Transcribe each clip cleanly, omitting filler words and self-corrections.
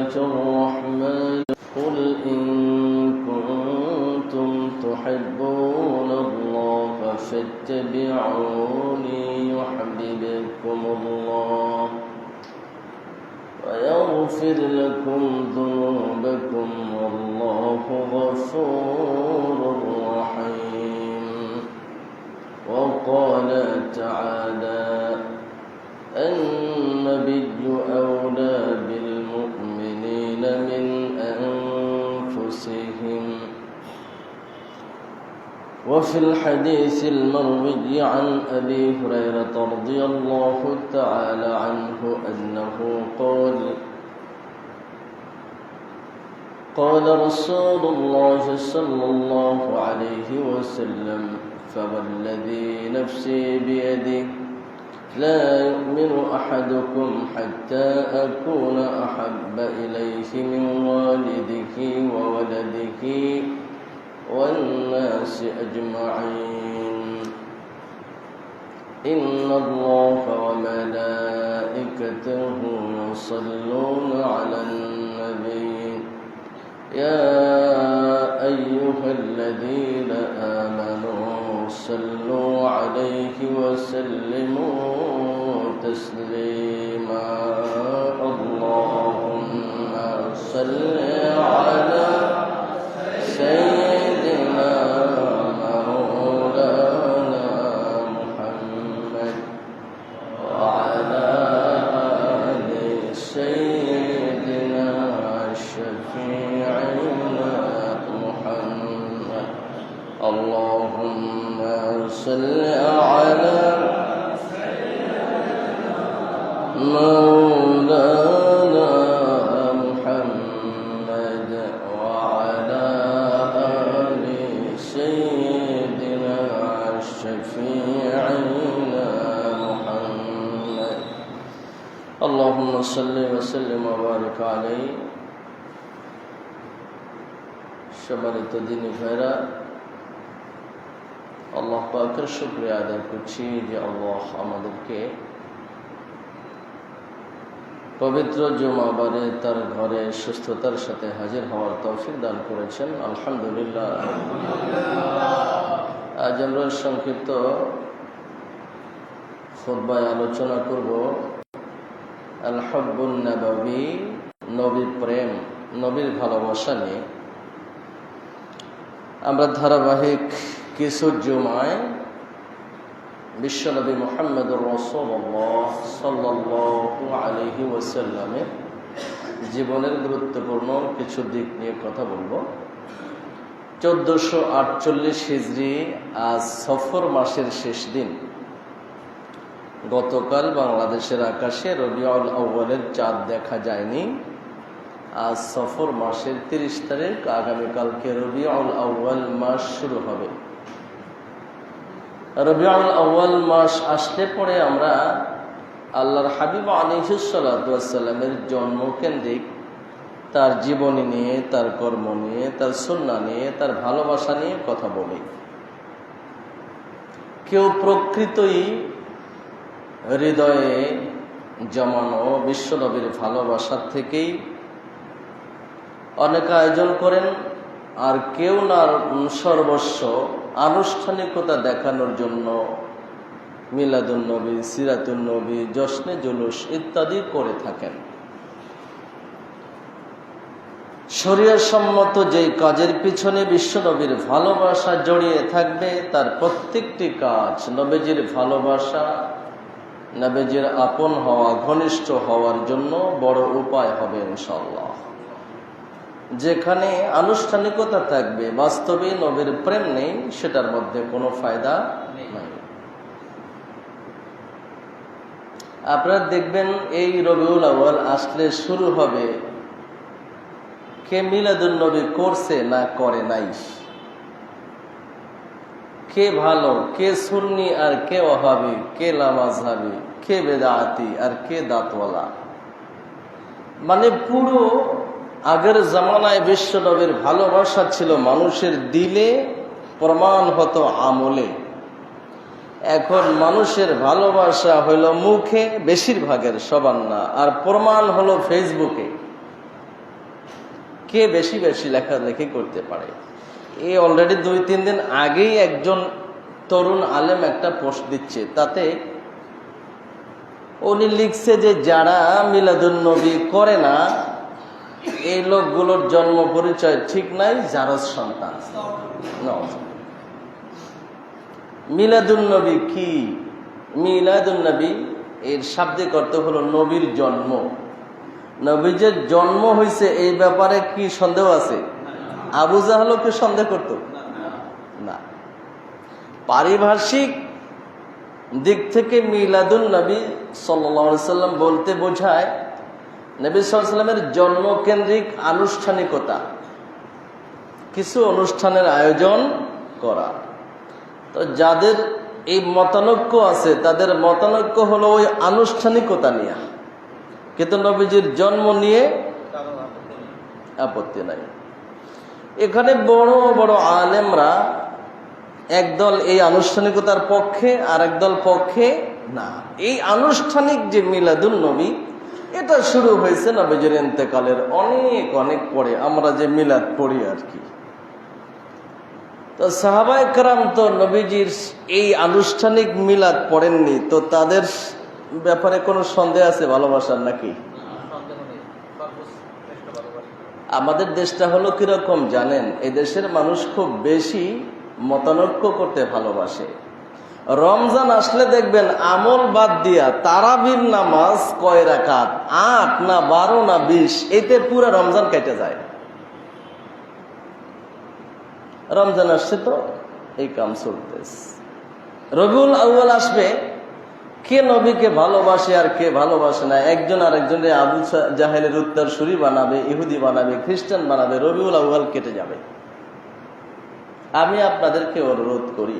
الله الرحمن قل إن كنتم تحبون الله فاتبعوني يحببكم الله ويغفر لكم ذنوبكم والله غفور رحيم. وقال تعالى النبي أولى بالمؤمنين من أنفسهم. وفي الحديث المروي عن أبي هريرة رضي الله تعالى عنه أنه قال رسول الله صلى الله عليه وسلم فوالذي نفسي بيده لا يؤمن أحدكم حتى أكون أحب إليه من والده وولده والناس أجمعين. إن الله وملائكته يصلون على النبي يا أيها الذين آمنوا صلوا عليه وسلموا تسليما. اللهم صل على سيدنا مولانا محمد وعلى آل سيدنا شفيعنا محمد. اللهم صل على مولانا محمد وعلى آل سيدنا شفيعنا محمد. اللهم صل وسلم وبارك عليه. সম্মানিত দিনী ভাইরা, আল্লাহ পাকের শুকরিয়া আদায় করছি যে আল্লাহ আমাদেরকে পবিত্র জুমাবারে তার ঘরে সুস্থতার সাথে হাজির হওয়ার তৌফিক দান করেছেন। আলহামদুলিল্লাহ। আজ আমরা সংক্ষিপ্ত খুতবায় আলোচনা করব আল হুব্বুন নববী, নবী প্রেম, নবীর ভালোবাসা নিয়ে। আমরা ধারাবাহিক কিছু জুমায় বিশ্বনবী মুহাম্মদুর রাসূলুল্লাহ সাল্লাল্লাহু আলাইহি ওয়াসাল্লামের জীবনের গুরুত্বপূর্ণ কিছু দিক নিয়ে কথা বলবো। 1448 হিজরি, আজ সফর মাসের শেষ দিন। গতকাল বাংলাদেশের আকাশে রবিউল আউয়ালের চাঁদ দেখা যায়নি। আজ সফর মাসের 30 তারিখ, আগামীকালকে রবিউল আউয়াল মাস শুরু হবে। রবিউল আউয়াল মাস আসলে পরে আমরা আল্লাহর হাবিব আলাইহিস সালাতু ওয়াস সালামের জন্মকেন্দ্রিক তার জীবনী নিয়ে, তার কর্ম নিয়ে, তার সুন্নাহ নিয়ে, তার ভালোবাসা নিয়ে কথা বলি। কেউ প্রকৃতই হৃদয়ে জমানো বিশ্বনবীর ভালোবাসার থেকেই অনেক আয়োজন করেন, আর কেউ না সর্বস্ব আনুষ্ঠানিকতা দেখানোর জন্য মিলাদুন নবী, সিরাতুন নবী, জশ্নে জুলুস ইত্যাদি করে থাকেন। শরীয়ত সম্মত যেই কাজের পিছনে বিশ্বনবীর ভালোবাসা জড়িয়ে থাকবে, তার প্রত্যেকটি কাজ নবীজির ভালোবাসা, নবীজির আপন হওয়া, ঘনিষ্ঠ হওয়ার জন্য বড় উপায় হবে ইনশাআল্লাহ। যেখানে আনুষ্ঠানিকতা থাকবে, বাস্তবে নবীর প্রেম নেই, সেটার মধ্যে কোনো ফায়দা নাই। আপনারা দেখবেন এই রবিউল আউয়াল আসলে শুরু হবে কে মিলাদুন নবী করছে না করে নাই, কে ভালো, কে সুন্নি আর কে ওয়াহাবি, কে লামাযহাবি, কে বেদাতি আর কে দাঁতওয়ালা। মানে পুরো আগের জামানায় বিশ্বনবীর ভালোবাসা ছিল মানুষের দিলে, প্রমাণ হতো আমলে। এখন মানুষের ভালোবাসা হইল মুখে, বেশিরভাগের, সবার না, আর প্রমাণ হলো ফেসবুকে। কে বেশি বেশি লেখালেখি করতে পারে। এই অলরেডি 2-3 দিন আগেই একজন তরুণ আলেম একটা পোস্ট দিচ্ছে, তাতে উনি লিখছে যে যারা মিলাদুন্নবী করে না এই লোকগুলোর জন্ম পরিচয় ঠিক নাই, জারজ সন্তান। মিলাদুন্নবী কি? মিলাদুন্নবী এর শাব্দিক অর্থ হলো নবীর জন্ম। নবীজের জন্ম হয়েছে এই ব্যাপারে কি সন্দেহ আছে? আবু জাহলও কি সন্দেহ করত না। পারিভাষিক দিক থেকে মিলাদুন্নবী সাল্লাল্লাহু আলাইহি সাল্লাম বলতে বোঝায় নবী সাল্লাল্লাহু আলাইহি সাল্লামের জন্মকেন্দ্রিক আনুষ্ঠানিকতা, কিছু অনুষ্ঠানের আয়োজন করা। তো যাদের এই মতানৈক্য আছে তাদের মতানৈক্য হলো ওই আনুষ্ঠানিকতা নিয়ে, কিন্তু নবীজির জন্ম নিয়ে আপত্তি নাই। এখানে বড় বড় আলেমরা একদল এই আনুষ্ঠানিকতার পক্ষে আর একদল পক্ষে না। এই আনুষ্ঠানিক যে মিলাদুন্নবী এটা শুরু হয়েছে নবীজির ইন্তেকালের অনেক অনেক পরে, আমরা যে মিলাদ পড়ি আর কি। তো সাহাবায়ে কেরাম তো নবীজির এই আনুষ্ঠানিক মিলাদ পড়েননি, তো তাদের ব্যাপারে কোনো সন্দেহ আছে ভালোবাসার নাকি? আমাদের দেশটা হলো কিরকম জানেন? এই দেশের মানুষ খুব বেশি মতানৈক্য করতে ভালোবাসে। রমজান আসলে দেখবেন আমল বাদ দিয়া তারাবির নামাজ কয় রাকাত, 8 না 12 না 20, এতে পুরো রমজান কেটে যায়। রমজান আসছে তো এই কাম চলতেছে। রবিউল আউয়াল আসবে, কে নবীকে ভালোবাসে আর কে ভালোবাসে না, একজন আরেকজনের আবু জাহেলের উত্তরসূরি বানাবে, ইহুদি বানাবে, খ্রিস্টান বানাবে, রবিউল আউয়াল কেটে যাবে। আমি আপনাদেরকে অনুরোধ করি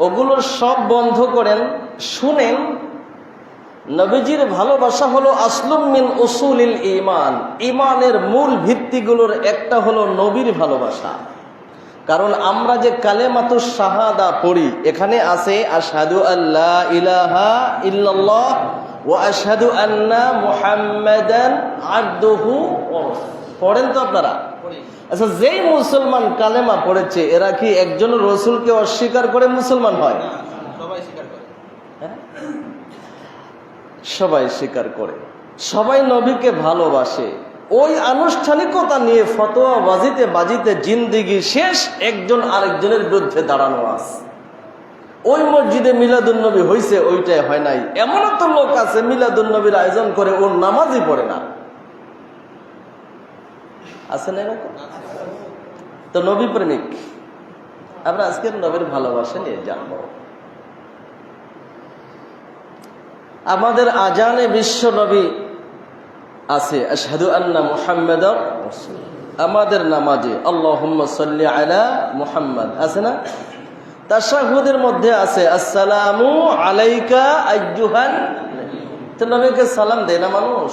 ওগুলো সব বন্ধ করেন, শুনেন নবীজির ভালোবাসা হলো আসলুম মিন উসুলিল ঈমান। ঈমানের মূল ভিত্তিগুলোর একটা হলো নবীর ভালোবাসা। কারণ আমরা যে কালেমাতুশ শাহাদা পড়ি এখানে আছে আশহাদু আল্লা ইলাহা ইল্লাল্লাহ ওয়া আশহাদু আন্না মুহাম্মাদান আবদুহু ওয়া রাসূলুহু। পড়েন তো আপনারা? আচ্ছা, যেই মুসলমান কালেমা পড়েছে এরা কি একজন রসুলকে অস্বীকার করে মুসলমান হয়? সবাই স্বীকার করে। সবাই স্বীকার করে, সবাই নবীকে ভালোবাসে। ওই আনুষ্ঠানিকতা নিয়ে ফতোয়া বাজিতে বাজিতে জিন্দিগি শেষ, একজন আরেকজনের বিরুদ্ধে দাঁড়ানো আছে। ওই মসজিদে মিলাদুন্নবী হয়েছে, ওইটাই হয় নাই। এমনও তো লোক আছে মিলাদুন্নবীর আয়োজন করে ওর নামাজই পড়ে না, আছে না এরকম? তো নবী প্রেমিক আমরা আজকের নবীর ভালোবাসা নিয়ে জানবো। আমাদের আজানে বিশ্ব নবী আছে আশহাদু আন্না মুহাম্মাদার রাসূলুল্লাহ। আমাদের নামাজে আল্লাহুম্মা সাল্লি আলা মুহাম্মাদ আছে না? তাশাহুদের মধ্যে আছে আসসালামু আলাইকা আইয়ুহান। তো নবীকে সালাম দেয় না মানুষ?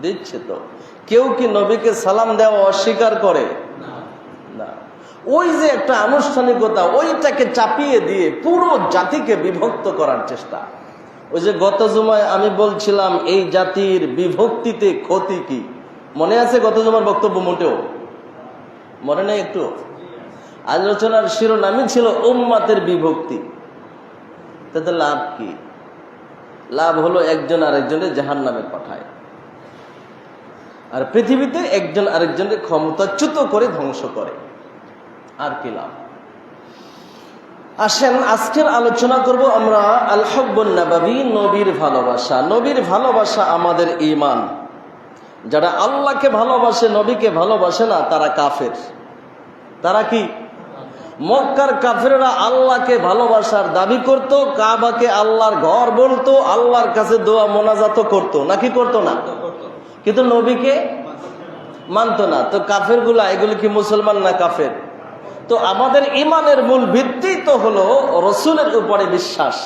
দিচ্ছে তো। কেউ কি নবীকে সালাম দেওয়া অস্বীকার করে? না। ওই যে একটা আনুষ্ঠানিকতা, ওইটাকে চাপিয়ে দিয়ে পুরো জাতিকে বিভক্ত করার চেষ্টা। ওই যে গত জুমায় আমি বলছিলাম এই জাতির বিভক্তিতে ক্ষতি কি, মনে আছে? গত জুমার বক্তব্য মোটেও মনে নেই একটু? আলোচনার শিরোনামই ছিল উম্মাতের বিভক্তি। তাতে লাভ কি? লাভ হলো একজন আরেকজনের জাহান্নামে পাঠায়, আর পৃথিবীতে একজন আরেকজনের ক্ষমতাচ্যুত করে ধ্বংস করে। আর কি লাভ? আসেন আজকের আলোচনা করব আমরা আল হুব্বুন নাবাবী, নবীর ভালোবাসা। নবীর ভালোবাসা আমাদের ঈমান। যারা আল্লাহকে ভালোবাসে, নবীকে ভালোবাসে না, তারা কাফের। তারা কি? মক্কার কাফেররা আল্লাহকে ভালোবাসার দাবি করত, কাবাকে আল্লাহর ঘর বলতো, আল্লাহর কাছে দোয়া মোনাজাত করত, নাকি করত না? কিন্তু নবীকে মানত না। তো কাফের গুলা, এগুলো কি মুসলমান না কাফের? তো আমাদের ইমানের মূল ভিত্তি তো হলো রসুলের উপরে বিশ্বাস।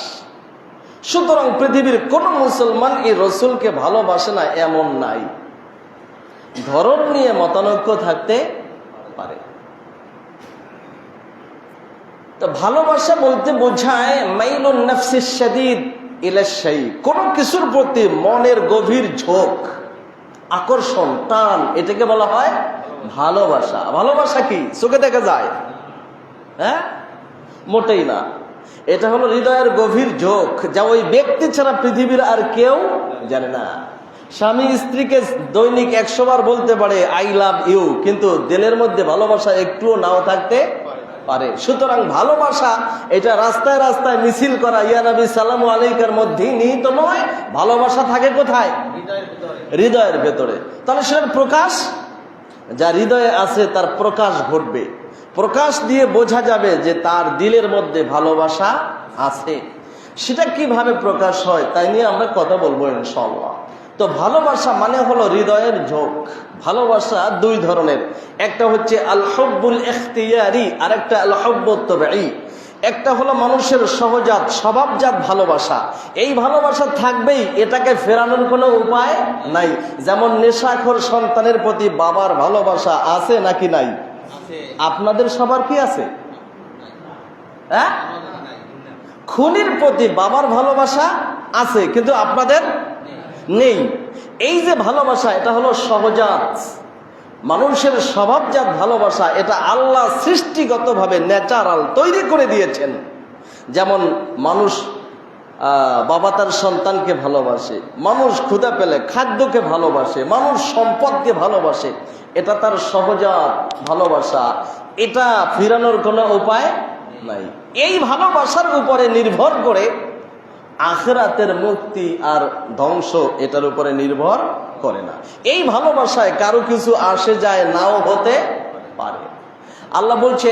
সুতরাং পৃথিবীর কোন মুসলমান এই রসুলকে ভালোবাসে না এমন নাই। ধরন নিয়ে মতানৈক্য থাকতে পারে। তো ভালোবাসা বলতে বোঝায় মাইলুন নাফসিস শাদীদ ইলা শাই, কোন কিছুর প্রতি মনের গভীর ঝোঁক, আকর্ষণ, টান, এটাকে বলা হয় ভালোবাসা। ভালোবাসা কি চোখে দেখা যায়? হ্যাঁ, মোটেই না। এটা হলো হৃদয়ের গভীর ঝোঁক, যা ওই ব্যক্তি ছাড়া পৃথিবীর আর কেউ জানে না। স্বামী স্ত্রীকে দৈনিক 100 বার বলতে পারে আই লাভ ইউ, কিন্তু দিলের মধ্যে ভালোবাসা একটুও নাও থাকতে পারে। সুতরাং ভালোবাসা এটা রাস্তায় রাস্তায় মিছিল করা ইয়া নবী সাল্লাল্লাহু আলাইহির মধ্যেই নিহিত নয়। ভালোবাসা থাকে কোথায়? হৃদয়ের ভেতরে। তাহলে সেটার প্রকাশ, যা হৃদয়ে আছে তার প্রকাশ ঘটবে। প্রকাশ দিয়ে বোঝা যাবে যে তার দিলের মধ্যে ভালোবাসা আছে। সেটা কিভাবে প্রকাশ হয় তাই নিয়ে আমরা কথা বলবো ইনশাআল্লাহ। তো ভালোবাসা মানে হলো হৃদয়ের ঝোঁক। ভালোবাসা দুই ধরনের, একটা হচ্ছে আল হুব্বুল ইখতিয়ারি, আর একটা আল হুব্বুত তাবিঈ। একটা হলো মানুষের সহজাত স্বভাবজাত ভালোবাসা। এই ভালোবাসা থাকবেই, এটাকে ফেরানোর কোনো উপায় নাই। যেমন নেশাখোর সন্তানের প্রতি বাবার ভালোবাসা আছে নাকি নাই? আপনাদের সবার কি আছে? হ্যাঁ, খুনির প্রতি বাবার ভালোবাসা আছে, কিন্তু আপনাদের নেই। এই যে ভালোবাসা, এটা হলো সহজাত মানুষের স্বভাবজাত ভালোবাসা। এটা আল্লাহ সৃষ্টিগতভাবে ন্যাচারাল তৈরি করে দিয়েছেন। যেমন মানুষ বাবা তার সন্তানকে ভালোবাসে, মানুষ ক্ষুধা পেলে খাদ্যকে ভালোবাসে, মানুষ সম্পদকে ভালোবাসে, এটা তার সহজাত ভালোবাসা। এটা ফিরানোর কোনো উপায় নাই। এই ভালোবাসার উপরে নির্ভর করে আখিরাতের মুক্তি আর ধ্বংস এটার উপরে নির্ভর করে না। এই ভালোবাসায় কারো কিছু আসে যায় নাও হতে পারে। আল্লাহ বলছে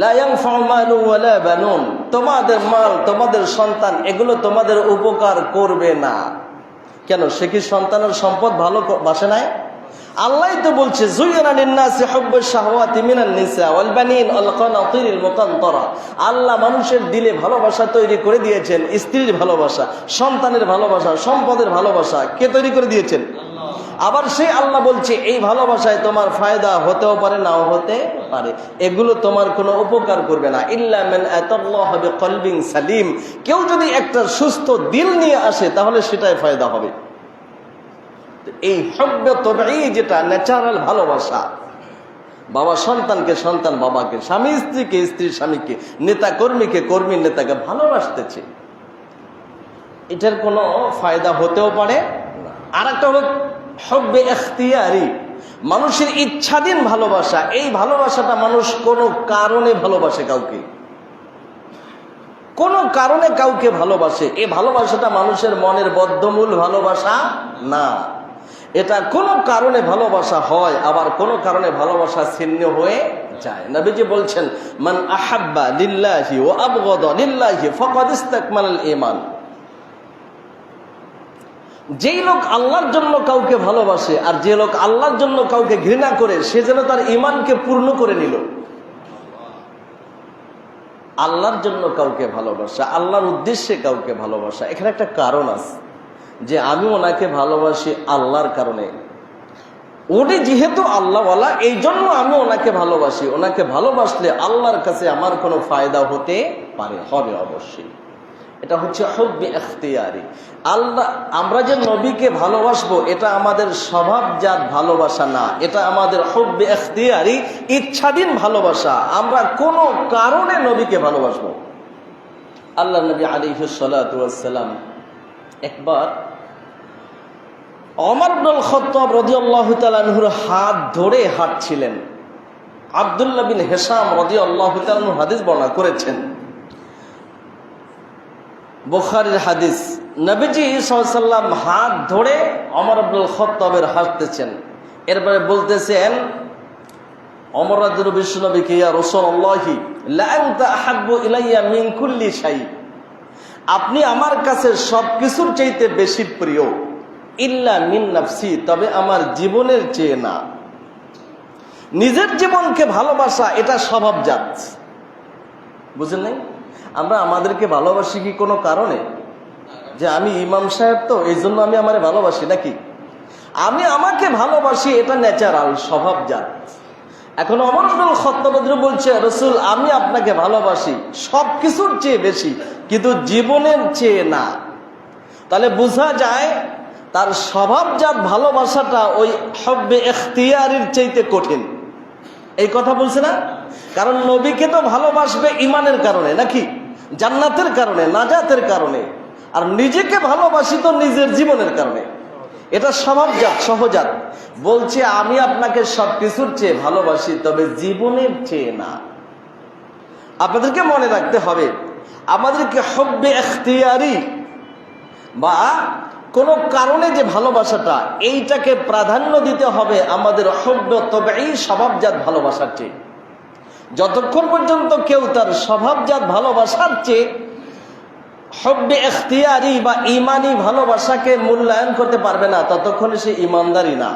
লা ইয়ানফাউ মালু ওয়ালা বানুন, তোমাদের মাল, তোমাদের সন্তান এগুলো তোমাদের উপকার করবে না। কেন? সে কি সন্তানের সম্পদ ভালোবাসে নাই? আল্লাহই তো বলছে যুয়িনা লিন-নাসি হুব্বুশ শাহওয়াতি মিনান নিসা ওয়াল বানিন ওয়াল কানাতিরিল মুকানতারা। আল্লাহ মানুষের দিলে ভালোবাসা তৈরি করে দিয়েছেন, স্ত্রীর ভালোবাসা, সন্তানের ভালোবাসা, সম্পদের ভালোবাসা। কে তৈরি করে দিয়েছেন? আবার সেই আল্লাহ বলছে এই ভালোবাসায় তোমার ফায়দা হতেও পারে, নাও হতে পারে। এগুলো তোমার কোনো উপকার করবে না। ইল্লা মান আতাল্লাহু বিকলবিন সালিম, কেউ যদি একটা সুস্থ দিল নিয়ে আসে তাহলে সেটাই ফায়দা হবে। এই হুব্বে তাবিঈ, যেটা ন্যাচারাল ভালোবাসা, বাবা সন্তানকে, সন্তান বাবাকে, স্বামী স্ত্রীকে, স্ত্রী স্বামীকে, নেতা কর্মীকে, কর্মী নেতাকে ভালোবাসতেছে, এটার কোনো ফায়দা হতেও পারে। আর একটা হলো হুব্বে ইখতিয়ারি, মানুষের ইচ্ছাধীন ভালোবাসা। এই ভালোবাসাটা মানুষ কোনো কারণে ভালোবাসে কাউকে, কোনো কারণে কাউকে ভালোবাসে। এই ভালোবাসাটা মানুষের মনের বদ্ধমূল ভালোবাসা না। এটা কোনো কারণে ভালোবাসা হয়, আবার কোনো কারণে ভালোবাসা ছিন্ন হয়ে যায়। নবীজি বলছেন মান আহাব্বা লিল্লাহি ওয়া আবগাদা লিল্লাহি ফাকাদ ইসতাকমালাল ঈমান। যেই লোক আল্লাহর জন্য কাউকে ভালোবাসে আর যে লোক আল্লাহর জন্য কাউকে ঘৃণা করে, সে যেন তার ঈমানকে পূর্ণ করে নিল। আল্লাহর জন্য কাউকে ভালোবাসা, আল্লাহর উদ্দেশ্যে কাউকে ভালোবাসা, এখানে একটা কারণ আছে যে আমি ওনাকে ভালোবাসি আল্লাহর কারণে, উনি যেহেতু আল্লাহওয়ালা এই জন্য আমি ওনাকে ভালোবাসি। ওনাকে ভালোবাসলে আল্লাহর কাছে আমার কোনো ফায়দা হতে পারে, হবে অবশ্যই। এটা হচ্ছে হুব্বে ইখতিয়ারি। আল্লাহ, আমরা যে নবীকে ভালোবাসবো এটা আমাদের স্বভাবজাত ভালোবাসা না, এটা আমাদের হুব্বে ইখতিয়ারি, ইচ্ছাধীন ভালোবাসা। আমরা কোনো কারণে নবীকে ভালোবাসবো। আল্লাহ নবী আলাইহিস সালাতু ওয়াস সালাম একবার ওমর ইবনুল খাত্তাব রাদিয়াল্লাহু তাআলা আনহুর হাত ধরে হাঁটছিলেন। আব্দুল্লাহ বিন হিশাম রাদিয়াল্লাহু তাআলা আনহু হাদিস বর্ণনা করেছেন, বুখারীর হাদিস। নবীজি সাল্লাল্লাহু আলাইহি ওয়াসাল্লাম হাত ধরে ওমর ইবনুল খাত্তাবের হাঁটতেছেন। এরপরে বলতেছেন ওমর রাদিয়াল্লাহু বিশ্বনবীকে, ইয়া রাসূলুল্লাহি লা আনতা আহাব্বু ইলাইয়া মিন কুল্লি শাই, আপনি আমার কাছে সবকিছুর চাইতে বেশি প্রিয়, ইল্লা মিন নাফসি, তবে আমার জীবনের চেয়ে না। নিজের জীবনকে ভালোবাসা এটা স্বভাবজাত, বুঝলেন নাই? আমরা আমাদেরকে ভালোবাসি কি কোনো কারণে? যে আমি ইমাম সাহেব তো এই জন্য আমি আমারে ভালোবাসি নাকি? আমি আমাকে ভালোবাসি, এটা ন্যাচারাল, স্বভাবজাত। এখন ওমর ইবনুল খাত্তাব বলছে, রাসূল আমি আপনাকে ভালোবাসি সবকিছুর চেয়ে বেশি, কিন্তু জীবনের চেয়ে না। তাহলে বোঝা যায় তার স্বভাবজাত ভালোবাসাটা ওই হব্বে ইখতিয়ারির চাইতে কঠিন। এই কথা বলছে না? কারণ নবীকে তো ভালোবাসবে ইমানের কারণে, নাকি জান্নাতের কারণে, নাজাতের কারণে, আর নিজেকে ভালোবাসি তো নিজের জীবনের কারণে। এটা স্বভাবজাত, সহজাত। বলছে আমি আপনাকে সবকিছুর চেয়ে ভালোবাসি, তবে জীবনের চেয়ে না। আপনাদেরকে মনে রাখতে হবে, আমাদেরকে হব্বে ইখতিয়ারি বা কোনো কারণে যে ভালোবাসাটা, এইটাকে প্রাধান্য দিতে হবে আমাদের হব্বে তবেই স্বভাবজাত ভালোবাসার চেয়ে। যতক্ষণ পর্যন্ত কেউ তার স্বভাবজাত ভালোবাসার চেয়ে হব্বে ইখতিয়ারি বা ইমানি ভালোবাসাকে মূল্যায়ন করতে পারবে না, ততক্ষণে সে ইমানদারি না।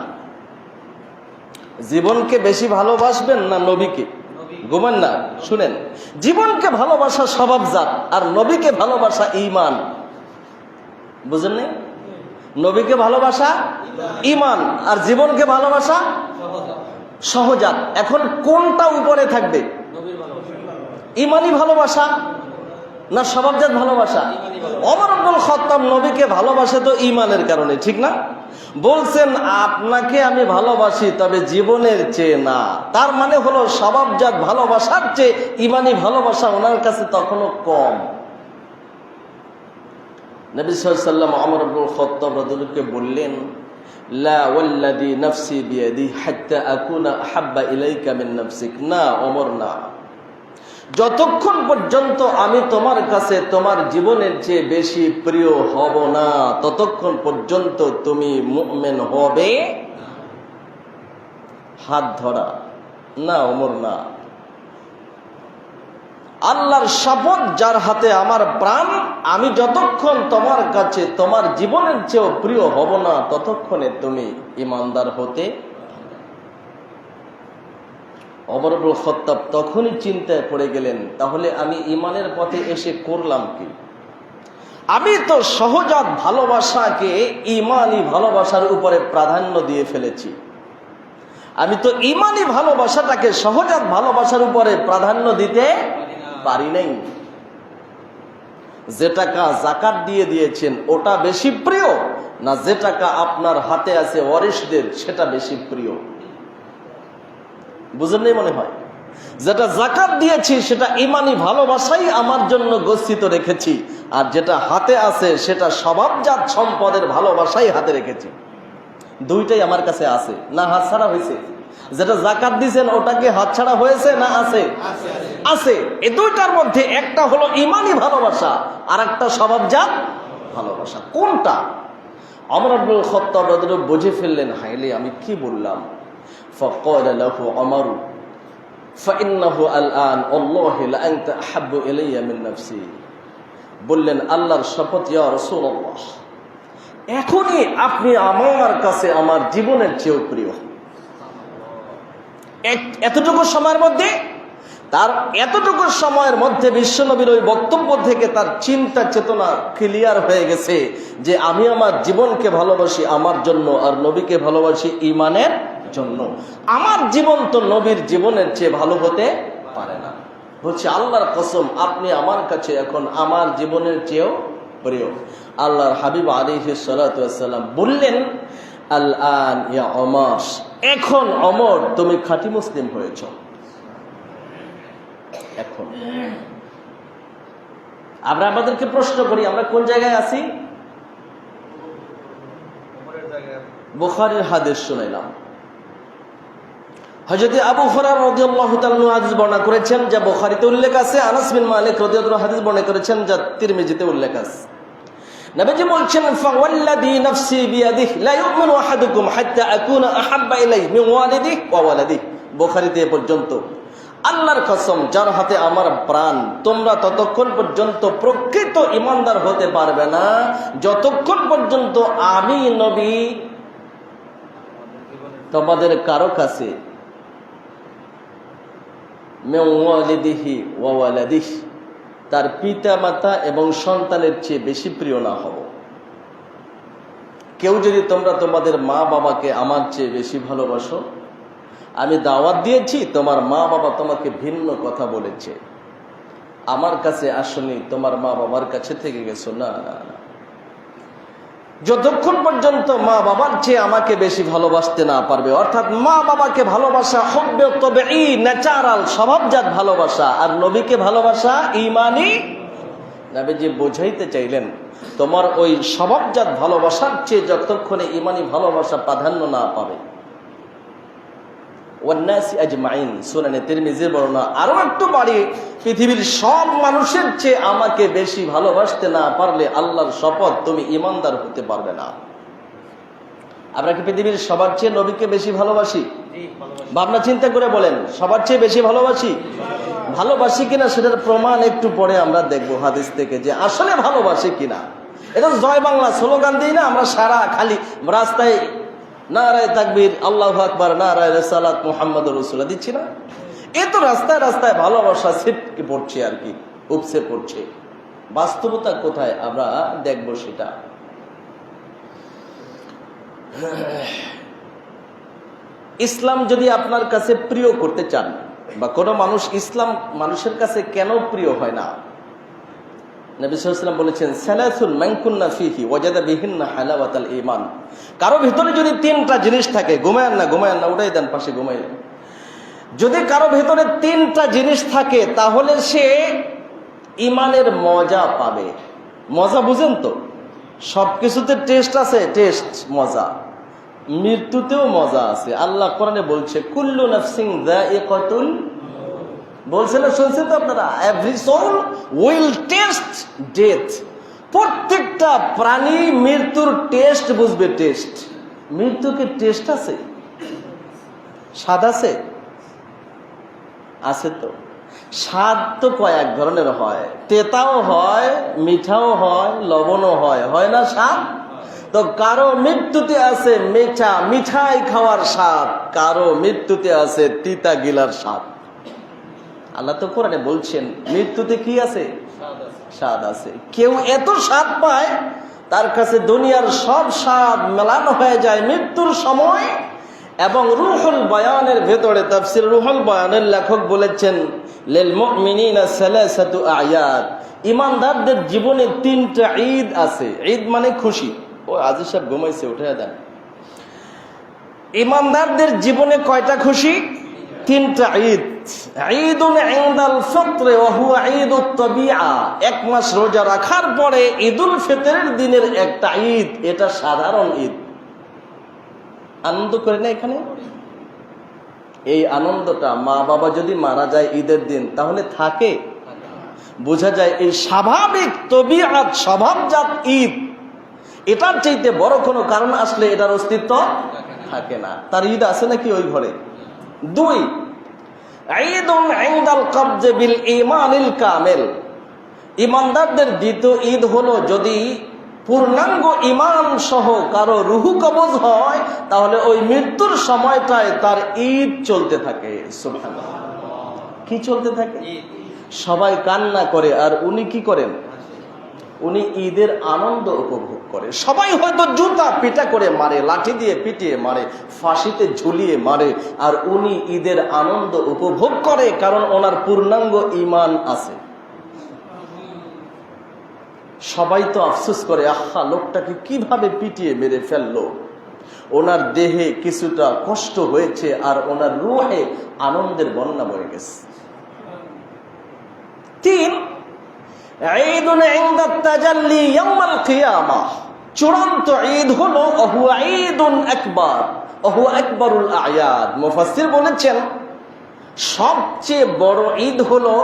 জীবনকে বেশি ভালোবাসবেন না নবীকে? ঘুমান না, শুনেন। জীবনকে ভালোবাসা স্বভাবজাত, আর নবীকে ভালোবাসা ইমান। বুঝেন নাই? নবীকে ভালোবাসা ইমান, আর জীবনকে ভালোবাসা সহজাত। এখন কোনটা উপরে থাকবে? ইমানি ভালোবাসা না স্বভাবজাত ভালোবাসা? ওমর ইবনুল খাত্তাব নবীকে ভালোবাসে তো ইমানের কারণে, ঠিক না? বলছেন আপনাকে আমি ভালোবাসি, তবে জীবনের চেয়ে না। তার মানে হলো স্বভাবজাত ভালোবাসার চেয়ে ইমানি ভালোবাসা ওনার কাছে তখনও কম। নবী সাল্লাল্লাহু আলাইহি ওয়াসাল্লাম ওমর ইবনুল খাত্তাব রাদিয়াল্লাহু আনহু বললেন, লা ওয়াল্লাযী নাফসি বিয়াদিহি হাত্তা আকুনা আহাব্বা ইলাইকা মিন নাফসিক। না ওমর, না, যতক্ষণ পর্যন্ত আমি তোমার কাছে তোমার জীবনের চেয়ে বেশি প্রিয় হব না, ততক্ষণ পর্যন্ত তুমি মুমিন হবে। হাত ধরা, না ওমর, না। আল্লাহর শপথ, যার হাতে আমার প্রাণ, আমি যতক্ষণ তোমার কাছে তোমার জীবনের চেয়েও প্রিয় হব না, ততক্ষণে তুমি ঈমানদার হতে। ওমর ইবনুল খাত্তাব তখনই চিন্তায় পড়ে গেলেন, তাহলে আমি ইমানের পথে এসে করলাম কি? আমি তো সহজাত ভালোবাসাকে ইমানি ভালোবাসার উপরে প্রাধান্য দিয়ে ফেলেছি। আমি তো ইমানি ভালোবাসাটাকে সহজাত ভালোবাসার উপরে প্রাধান্য দিতে পারি নাই। যে টাকা যাকাত দিয়ে দিয়েছেন ওটা বেশি প্রিয়, না যে টাকা আপনার হাতে আছে ওয়ারিসদের সেটা বেশি প্রিয়? বুঝেন নাই মনে হয়? যেটা যাকাত দিয়েছি সেটা ইমানি ভালোবাসাই আমার জন্য গচ্ছিত রেখেছি, আর যেটা হাতে আছে সেটা স্বভাবজাত সম্পদের ভালোবাসাই হাতে রেখেছি। দুইটাই আমার কাছে আছে, না হাতছাড়া হয়েছে? যেটা যাকাত দিয়েছেন ওটা কি হাতছাড়া হয়েছে না আছে? আছে। এই দুইটার মধ্যে একটা হলো ইমানি ভালোবাসা, আর একটা স্বভাবজাত ভালোবাসা। কোনটা? ওমর ইবনুল খাত্তাব রাদিয়াল্লাহু আনহু বুঝে ফেললেন, হাইলে আমি কি বললাম। فقال له عمر فإنه الآن والله لأنت أحب إلي من نفسي। বললেন, আল্লাহর শপথ ইয়া রাসূলুল্লাহ, এখনই আপনি আমার কাছে আমার জীবনের চেয়েও প্রিয়। এতটুকু সময়ের মধ্যে, তার এতটুকু সময়ের মধ্যে বিশ্বনবীর ওই বক্তব্য থেকে তার চিন্তা চেতনা ক্লিয়ার হয়ে গেছে যে আমি আমার জীবনকে ভালোবাসি আমার জন্য, আর নবীকে ভালোবাসি ইমানের জন্য। আমার জীবন তো নবীর জীবনের চেয়ে ভালো হতে পারে না। বলছে আল্লাহর কসম, আপনি আমার কাছে এখন আমার জীবনের চেয়েও প্রিয়। আল্লাহর হাবিব আলাইহিস সালাতু ওয়াস সালাম বললেন, আল আন ইয়া ওমর, এখন ওমর তুমি খাঁটি মুসলিম হয়েছ। এখন আমরা আমাদেরকে প্রশ্ন করি, আমরা কোন জায়গায় আছি? বুখারীর হাদিস শুনাইলাম। হযরত আবু হুরায়রা রাদিয়াল্লাহু তাআলা হাদিস বর্ণনা করেছেন, যা বুখারীতে উল্লেখ আছে। আনাস বিন মালিক রাদিয়াল্লাহু হাদিস বর্ণনা করেছেন, যা তিরমিজিতে উল্লেখ আছে। নবীজি বলছেন, ফাওয়াল্লাযী নাফসি বিয়াদিহি লা ইউমিনু আহাদুকুম হাত্তা আকুনা আহাব্বা ইলাইহি মিন ওয়ালিদিহি ওয়া ওয়ালাদিহি। বুখারীতে এ পর্যন্ত। আল্লাহর কসম, যার হাতে আমার প্রাণ, তোমরা ততক্ষণ পর্যন্ত প্রকৃত ঈমানদার হতে পারবে না যতক্ষণ পর্যন্ত আমি নবী তোমাদের কারো কাছে তার পিতা মাতা এবং সন্তানের চেয়ে বেশি প্রিয় না হব। কেউ যদি তোমরা তোমাদের মা বাবাকে আমার চেয়ে বেশি ভালোবাসো, আমি দাওয়াত দিয়েছি, তোমার মা বাবা তোমাকে ভিন্ন কথা বলেছে, আমার কাছে আসনি, তোমার মা বাবার কাছে থেকে গেছো, না না না, যতক্ষণ পর্যন্ত মা বাবার চেয়ে আমাকে বেশি ভালোবাসতে না পারবে, অর্থাৎ মা বাবাকে ভালোবাসা হব্বে তবেই ন্যাচারাল স্বভাবজাত ভালোবাসা, আর নবীকে ভালোবাসা ইমানি। নবীজি বোঝাইতে চাইলেন তোমার ওই স্বভাবজাত ভালোবাসার চেয়ে যতক্ষণে ইমানি ভালোবাসা প্রাধান্য না পাবে। ওয়ান্নাসি আজমাইন, সুনানে তিরমিজির বর্ণনা আরো একটু বাড়ি, পৃথিবীর সব মানুষের চেয়ে আমাকে বেশি ভালোবাসতে না পারলে আল্লাহর শপথ তুমি ইমানদার হতে পারবে না। আমরা কি পৃথিবীর সবার চেয়ে নবীকে বেশি ভালোবাসি? ভাবনা চিন্তা করে বলেন, সবার চেয়ে বেশি ভালোবাসি? ভালোবাসি কিনা সেটার প্রমাণ একটু পরে আমরা দেখবো হাদিস থেকে, যে আসলে ভালোবাসি কিনা। এটা জয় বাংলা স্লোগান দিই না আমরা, সারা খালি রাস্তায় নারায়ে তাকবীর, আল্লাহু আকবার, নারায়ে রিসালাত, মুহাম্মাদুর রাসূলুল্লাহ দিচ্ছি না। এ তো রাস্তায় রাস্তায় ভালোবাসা ছিটকে পড়ছে আর কি, উপসে পড়ছে। বাস্তবতা কোথায় আমরা দেখব সেটা। ইসলাম যদি আপনার কাছে প্রিয় করতে চান, বা কোনো মানুষ, ইসলাম মানুষের কাছে কেন প্রিয় হয় না? নবী সাল্লাল্লাহু আলাইহি ওয়াসাল্লাম বলেছেন, সালাসুন মান কুন্না ফীহি ওয়াজাদা বিহিন্না হালাওয়াতাল ঈমান। কারো ভিতরে যদি তিনটা জিনিস থাকে, ঘুমায়েন না, উঠাই দেন পাশে, ঘুমাইলেন। যদি কারো ভিতরে তিনটা জিনিস থাকে তাহলে সে ইমানের মজা পাবে। মজা বুঝেন তো? সবকিছুতে টেস্ট আছে, টেস্ট মজা, মৃত্যুতেও মজা আছে। আল্লাহ কোরআনে বলছে কুল্লু নাফসিন যায়িকাতুল, বলছেন না, শুনছেন তো আপনারা, every soul will test death. প্রত্যেকটা প্রাণী মৃত্যুর টেস্ট বুঝবে। টেস্ট, মৃত্যুকে টেস্ট আছে, স্বাদ আছে? আছে তো। স্বাদ তো কয়েক ধরনের হয়, তেতাও হয়, মিঠাও হয়, লবণও হয়, হয় না স্বাদ? তো কারো মৃত্যুতে আছে মিঠা, মিঠাই খাওয়ার স্বাদ, কারো মৃত্যুতে আছে তিতা গিলার স্বাদ। আল্লাহ তো কোরআনে বলছেন মৃত্যুতে কি আছে? স্বাদ আছে। কেউ এত স্বাদ পায় তার কাছে দুনিয়ার সব স্বাদ মেলানো হয়ে যায় মৃত্যুর সময়। এবং রুহুল বয়ানের ভেতরে, তাফসীর রুহুল বয়ানের লেখক বলেছেন, লিল মুমিনিনা সালাসাতু আয়াত, ইমানদারদের জীবনে তিনটা ঈদ আছে। ঈদ মানে খুশি। ও আজি সাহেব ঘুমাইছে, উঠে দেন। ইমানদারদের জীবনে কয়টা খুশি? তিনটা ঈদ। ঈদুন ইনদাল ফিত্র ওয়া হুয়া ঈদুত তাবিআ, এক মাস রোজা রাখার পরে ঈদুল ফিতরের দিনের একটা ঈদ, এটা সাধারণ ঈদ। আনন্দ করে না এখানে? এই আনন্দটা মা বাবা যদি মারা যায় ঈদের দিন তাহলে থাকে? বোঝা যায় এই স্বাভাবিক তবিআত, স্বভাবজাত ঈদ, এটার চাইতে বড় কোনো কারণ আসলে এটার অস্তিত্ব থাকে না। তার ঈদ আছে নাকি ওই ঘরে? দুই, ঈদুন ইনদাল কবজ বিল ঈমানিল কামিল, ইমানদারদের দ্বিতীয় ঈদ হলো যদি পূর্ণাঙ্গ ঈমান সহ কারো রুহু কবজ হয়, তাহলে ওই মৃত্যুর সময়টায় তার ঈদ চলতে থাকে। সুবহানাল্লাহ। কি চলতে থাকে? সবাই কান্না করে আর উনি কি করেন? উনি ঈদের আনন্দ উপভোগ করে। সবাই হয়তো জুতা পিটা করে মারে, লাঠি দিয়ে পিটিয়ে মারে, ফাঁসিতে ঝুলিয়ে মারে, আর উনি ঈদের আনন্দ উপভোগ করে, কারণ ওনার পূর্ণাঙ্গ ঈমান আছে। সবাই তো আফসোস করে, আহা লোকটাকে কিভাবে পিটিয়ে মেরে ফেললো, ওনার দেহে কিছুটা কষ্ট হয়েছে আর ওনার রূহে আনন্দের বন্যা বয়ে গেছে। তিন, ঈদুন ইনদাত তাজাল্লি ইয়াউমাল কিয়ামাহ, চূড়ান্ত ঈদ হলো হুয়া ঈদুন আকবার, হুয়া আকবারুল আয়াদ। মুফাসসির বলেছেন সবচেয়ে বড় ঈদ হলো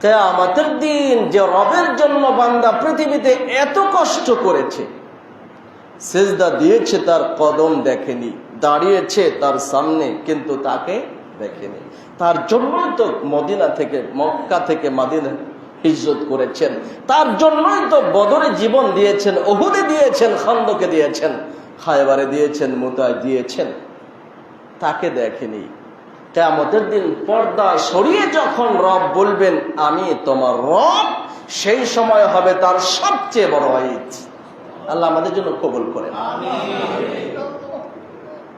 কিয়ামতের দিন, যে রবের জন্য বান্দা পৃথিবীতে এত কষ্ট করেছে, সিজদা দিয়েছে তার কদম দেখেনি, দাঁড়িয়েছে তার সামনে কিন্তু তাকে দেখেনি, তার জন্যই তো মদিনা থেকে, মক্কা থেকে মদিনা হিজরত করেছেন, তার জন্যই তো বদরে জীবন দিয়েছেন, উহুদে দিয়েছেন, খন্দকে দিয়েছেন, খায়বারে দিয়েছেন, মুতায় দিয়েছেন, তাকে দেখেনি। কিয়ামতের দিন পর্দা সরিয়ে যখন রব বলবেন আমি তোমার রব, সেই সময় হবে তার সবচেয়ে বড় ঈদ। আল্লাহ আমাদের জন্য কবুল করেন।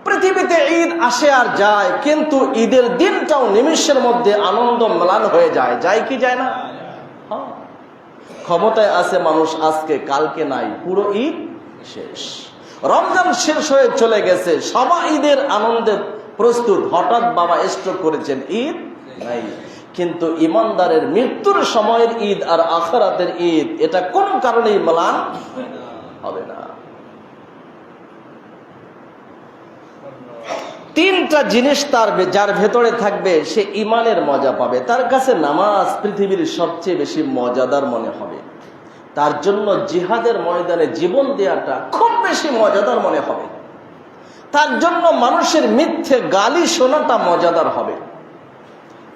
পৃথিবীতে ঈদ আসে আর যায়, কিন্তু ঈদের দিনটাও নিমিষের মধ্যে আনন্দ ম্লান হয়ে যায়। যায় কি যায় না? ক্ষমতায় আছে মানুষ আজকে, কালকে নাই, পুরো ঈদ শেষ। রমজান শেষ হয়ে চলে গেছে, সবাই ঈদের আনন্দে প্রস্তুত। হঠাৎ বাবা স্ট্রোক করেছেন, ঈদ নাই। কিন্তু ইমানদারের মৃত্যুর সময়ের ঈদ আর আখিরাতের ঈদ, এটা কোন কারণেই ম্লান হবে না। তিনটা জিনিস যার ভেতরে থাকবে সে ইমানের মজা পাবে। তার কাছে নামাজ পৃথিবীর সবচেয়ে বেশি মজাদার মনে হবে। তার জন্য জিহাদের ময়দানে জীবন দেওয়াটা খুব বেশি মজাদার মনে হবে। তার জন্য মানুষের মিথ্যে গালি শোনাটা মজাদার হবে।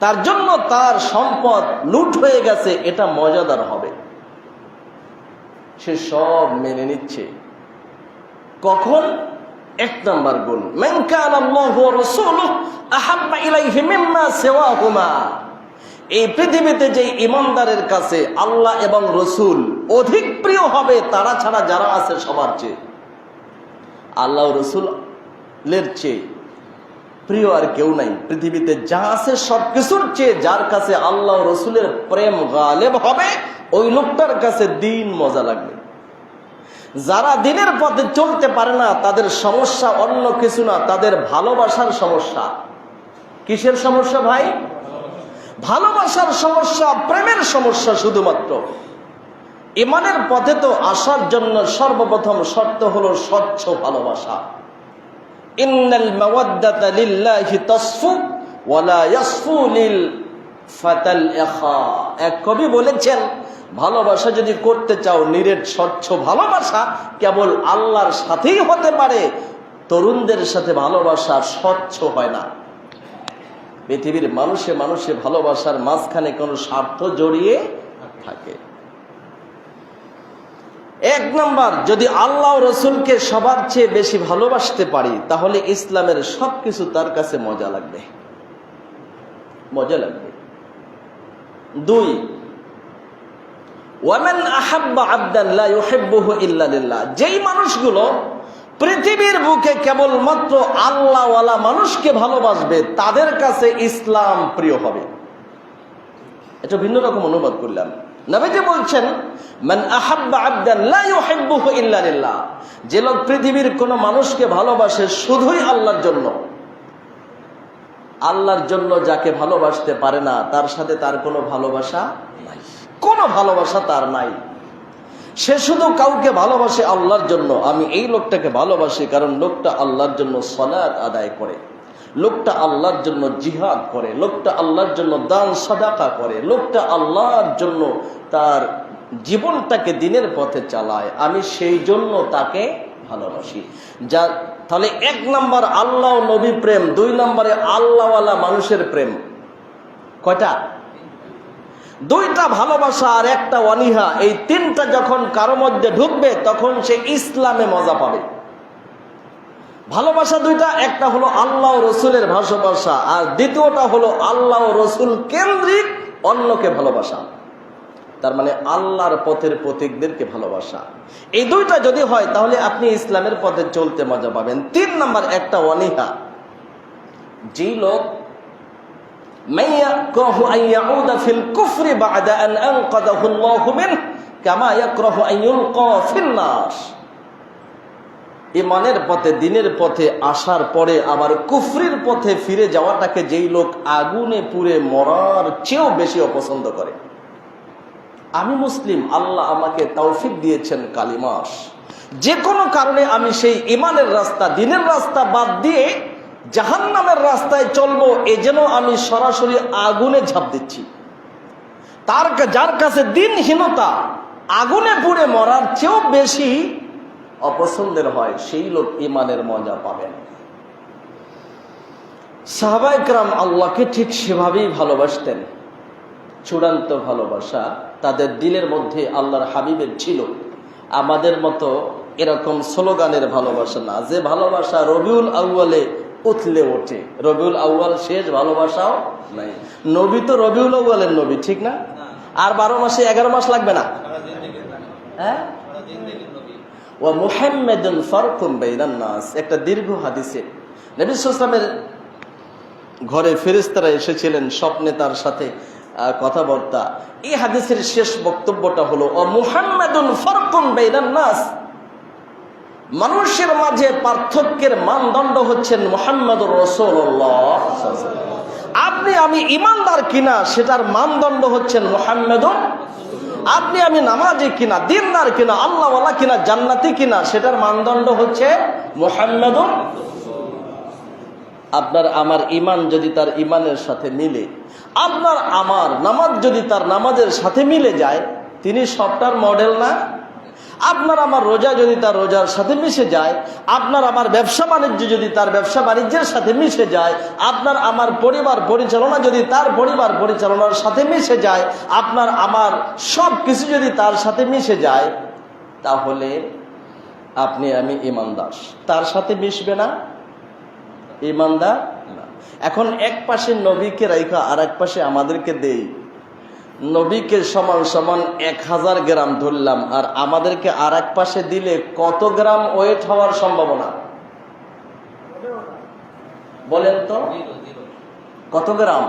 তার জন্য তার সম্পদ লুট হয়ে গেছে, এটা মজাদার হবে। সে সব মেনে নিচ্ছে। কখন? এক নম্বর গুণ, মান কানা আল্লাহু ওয়া রাসূলুহু আহাব্বা ইলাইহি মিম্মা সিওয়াহুমা। এই পৃথিবীতে যে ইমানদারের কাছে আল্লাহ এবং রসুল অধিক প্রিয় হবে তারা ছাড়া যারা আছে সবার চেয়ে, আল্লাহ রসুলের চেয়ে প্রিয় আর কেউ নাই পৃথিবীতে। যা আছে সবকিছুর চেয়ে যার কাছে আল্লাহ রসুলের প্রেম গালেব হবে, ওই লোকটার কাছে দিন মজা লাগবে। যারা দিনের পথে চলতে পারে না তাদের সমস্যা অন্য কিছু না, তাদের ভালোবাসার সমস্যা। কিসের সমস্যা ভাই? ভালোবাসার সমস্যা, প্রেমের সমস্যা শুধুমাত্র। ইমানের পথে তো আসার জন্য সর্বপ্রথম শর্ত হলো স্বচ্ছ ভালোবাসা। ইন্নাল মাওয়াদ্দাতা লিল্লাহি তাসফু ওয়া লা ইয়াসফু লিল ফাতাল ইখা। এক কবি বলেছেন, ভালোবাসা যদি করতে চাও নিরেট স্বচ্ছ ভালোবাসা কেবল আল্লাহর সাথেই হতে পারে, তরুণদের সাথে ভালোবাসা স্বচ্ছ হয় না। পৃথিবীর মানুষে মানুষে ভালোবাসার মাঝখানে কোনো স্বার্থ জড়িয়ে থাকে। এক নাম্বার, যদি আল্লাহ রসুলকে সবার চেয়ে বেশি ভালোবাসতে পারি তাহলে ইসলামের সবকিছু তার কাছে মজা লাগবে, মজা লাগবে। দুই, ওয়ামান আহাব্বা আবদান লা ইউহিব্বুহু ইল্লা লিল্লাহ। যেই মানুষগুলো পৃথিবীর বুকে কেবলমাত্র আল্লাহওয়ালা মানুষকে ভালোবাসবে তাদের কাছে ইসলাম প্রিয় হবে। এটা ভিন্ন রকম অনুবাদ করলাম। নবীজি বলছেন, মান আহাব্বা আবদান লা ইউহিব্বুহু ইল্লা লিল্লাহ। যে লোক পৃথিবীর কোন মানুষকে ভালোবাসে শুধুই আল্লাহর জন্য, আল্লাহর জন্য যাকে ভালোবাসতে পারে না তার সাথে তার কোনো ভালোবাসা নাই, কোনো ভালোবাসা তার নাই। সে শুধু কাউকে ভালোবাসে আল্লাহর জন্য। আমি এই লোকটাকে ভালোবাসি কারণ লোকটা আল্লাহর জন্য সালাত আদায় করে, লোকটা আল্লাহর জন্য জিহাদ করে, লোকটা আল্লাহর জন্য দান সাদাকা করে, লোকটা আল্লাহর জন্য তার জীবনটাকে দিনের পথে চালায়, আমি সেই জন্য তাকে ভালোবাসি। যা তাহলে এক নাম্বার আল্লাহ নবী প্রেম, দুই নম্বরে আল্লাহওয়ালা মানুষের প্রেম। কয়টা? দুইটা ভালোবাসা আর একটা অনীহা। এই তিনটা যখন কারো মধ্যে ঢুকবে তখন সে ইসলামে মজা পাবে। ভালোবাসা দুইটা, একটা হলো আল্লাহ রসুলের ভালোবাসা আর দ্বিতীয়টা হলো আল্লাহ রসুল কেন্দ্রিক অন্যকে ভালোবাসা, তার মানে আল্লাহর পথের প্রতীকদেরকে ভালোবাসা। এই দুইটা যদি হয় তাহলে আপনি ইসলামের পথে চলতে মজা পাবেন। তিন নাম্বার একটা অনীহা, যেই লোক মাইয়াকরাহু আন ইয়াউদা ফিল কুফরি বা'দা আন আনকাযাহু আল্লাহু মিনহু কামা ইয়াকরাহু আন ইউলকা ফিন নার। ঈমানের পথে দ্বীনের পথে আসার পরে আবার কুফরির পথে ফিরে যাওয়াটাকে যেই লোক আগুনে পুড়ে মরার চেয়েও বেশি অপছন্দ করে। আমি মুসলিম, আল্লাহ আমাকে তৌফিক দিয়েছেন কালিমাস, যে কোনো কারণে আমি সেই ঈমানের রাস্তা দ্বীনের রাস্তা বাদ দিয়ে জাহান্নামের রাস্তায় চলবো, এজন্য আমি সরাসরি আগুনে ঝাঁপ দিচ্ছি। যার কাছে দ্বীনহীনতা আগুনে পুড়ে মরার চেয়েও বেশি অপছন্দের হয়, সেই লোক ঈমানের মজা পাবেন। সাহাবায়ে কেরাম আল্লাহকে ঠিক সেভাবেই ভালোবাসতেন। চূড়ান্ত ভালোবাসা তাদের দিলের মধ্যে আল্লাহর হাবিবের ছিল। আমাদের মতো এরকম স্লোগানের ভালোবাসা না, যে ভালোবাসা রবিউল আউয়ালে উতলে ওঠে, রবিউল আউয়াল শেষ ভালোবাসাও নাই। নবী তো রবিউল আউয়ালের নবী, ঠিক না? আর 12 মাসে 11 মাস লাগবে না। হ্যাঁ, ওয়া মুহাম্মাদুন ফারকুম বাইনান নাস, একটা দীর্ঘ হাদিসে নবী সাল্লাল্লাহু আলাইহি ওয়াসাল্লামের ঘরে ফেরেশতারা এসেছিলেন, স্বপ্নে তার সাথে কথাবার্তা। এই হাদিসের শেষ বক্তব্যটা হলো ওয়া মুহাম্মাদুন ফারকুম বাইনান নাস, মানুষের মাঝে পার্থক্যের মানদণ্ড হচ্ছেন মুহাম্মদুর রাসূলুল্লাহ। আপনি আমি ইমানদার কিনা সেটার মানদণ্ড হচ্ছেন মুহাম্মদুর। আপনি আমি নামাজি কিনা, দিনদার কিনা, আল্লাহওয়ালা কিনা, জান্নাতি কিনা সেটার মানদণ্ড হচ্ছে মুহাম্মদুর। আপনার আমার ইমান যদি তার ইমানের সাথে মিলে, আপনার আমার নামাজ যদি তার নামাজের সাথে মিলে যায়, তিনি সবটার মডেল না? আপনার আমার রোজা যদি তার রোজার সাথে মিশে যায়, আপনার আমার ব্যবসা বাণিজ্য যদি তার ব্যবসা বাণিজ্যের সাথে মিশে যায়, আপনার আমার পরিবার পরিচালনা যদি তার পরিবার পরিচালনার সাথে মিশে যায়, আপনার আমার সব কিছু যদি তার সাথে মিশে যায়, তাহলে আপনি আমি ইমানদার। তার সাথে মিশবে না, ইমানদার না। এখন এক পাশে নবীকে রাইখা আর এক পাশে আমাদেরকে দেই। নবীকে সমান সমান 1000 গ্রাম ধরলাম, আর আমাদেরকে আর এক পাশে দিলে কত গ্রাম ওয়েট হওয়ার সম্ভাবনা বলেন তো? কত গ্রাম?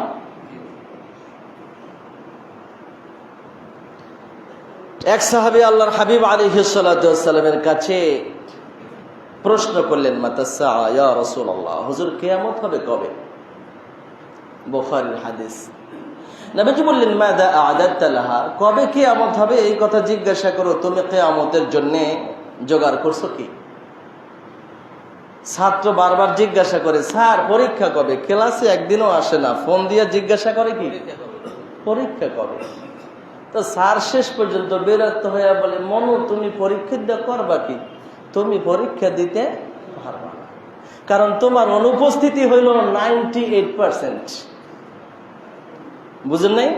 এক সাহাবী আল্লাহর হাবিব আলাইহিস সালাতু ওয়াস সালামের কাছে প্রশ্ন করলেন, মাতাসা ইয়া রাসূলুল্লাহ, হুজুর কিয়ামত হবে কবে? বুখারীর হাদিস। নবীজি বললেন, মাযা আ'দাদতা লাহা, কবে কিয়ামত হবে এই কথা জিজ্ঞাসা করো, তুমি কিয়ামতের জন্য জোগাড় করছো কি? ছাত্র বারবার জিজ্ঞাসা করে, স্যার পরীক্ষা কবে? ক্লাসে একদিনও আসে না, ফোন দিয়ে জিজ্ঞাসা করে কি পরীক্ষা কবে। তো স্যার শেষ পর্যন্ত বিরক্ত হয়ে বলে, মনু তুমি পরীক্ষা দিয়ে করবা কি? তুমি পরীক্ষা দিতে পারবা না, কারণ তোমার অনুপস্থিতি হইল 98%। বুঝেন নাই?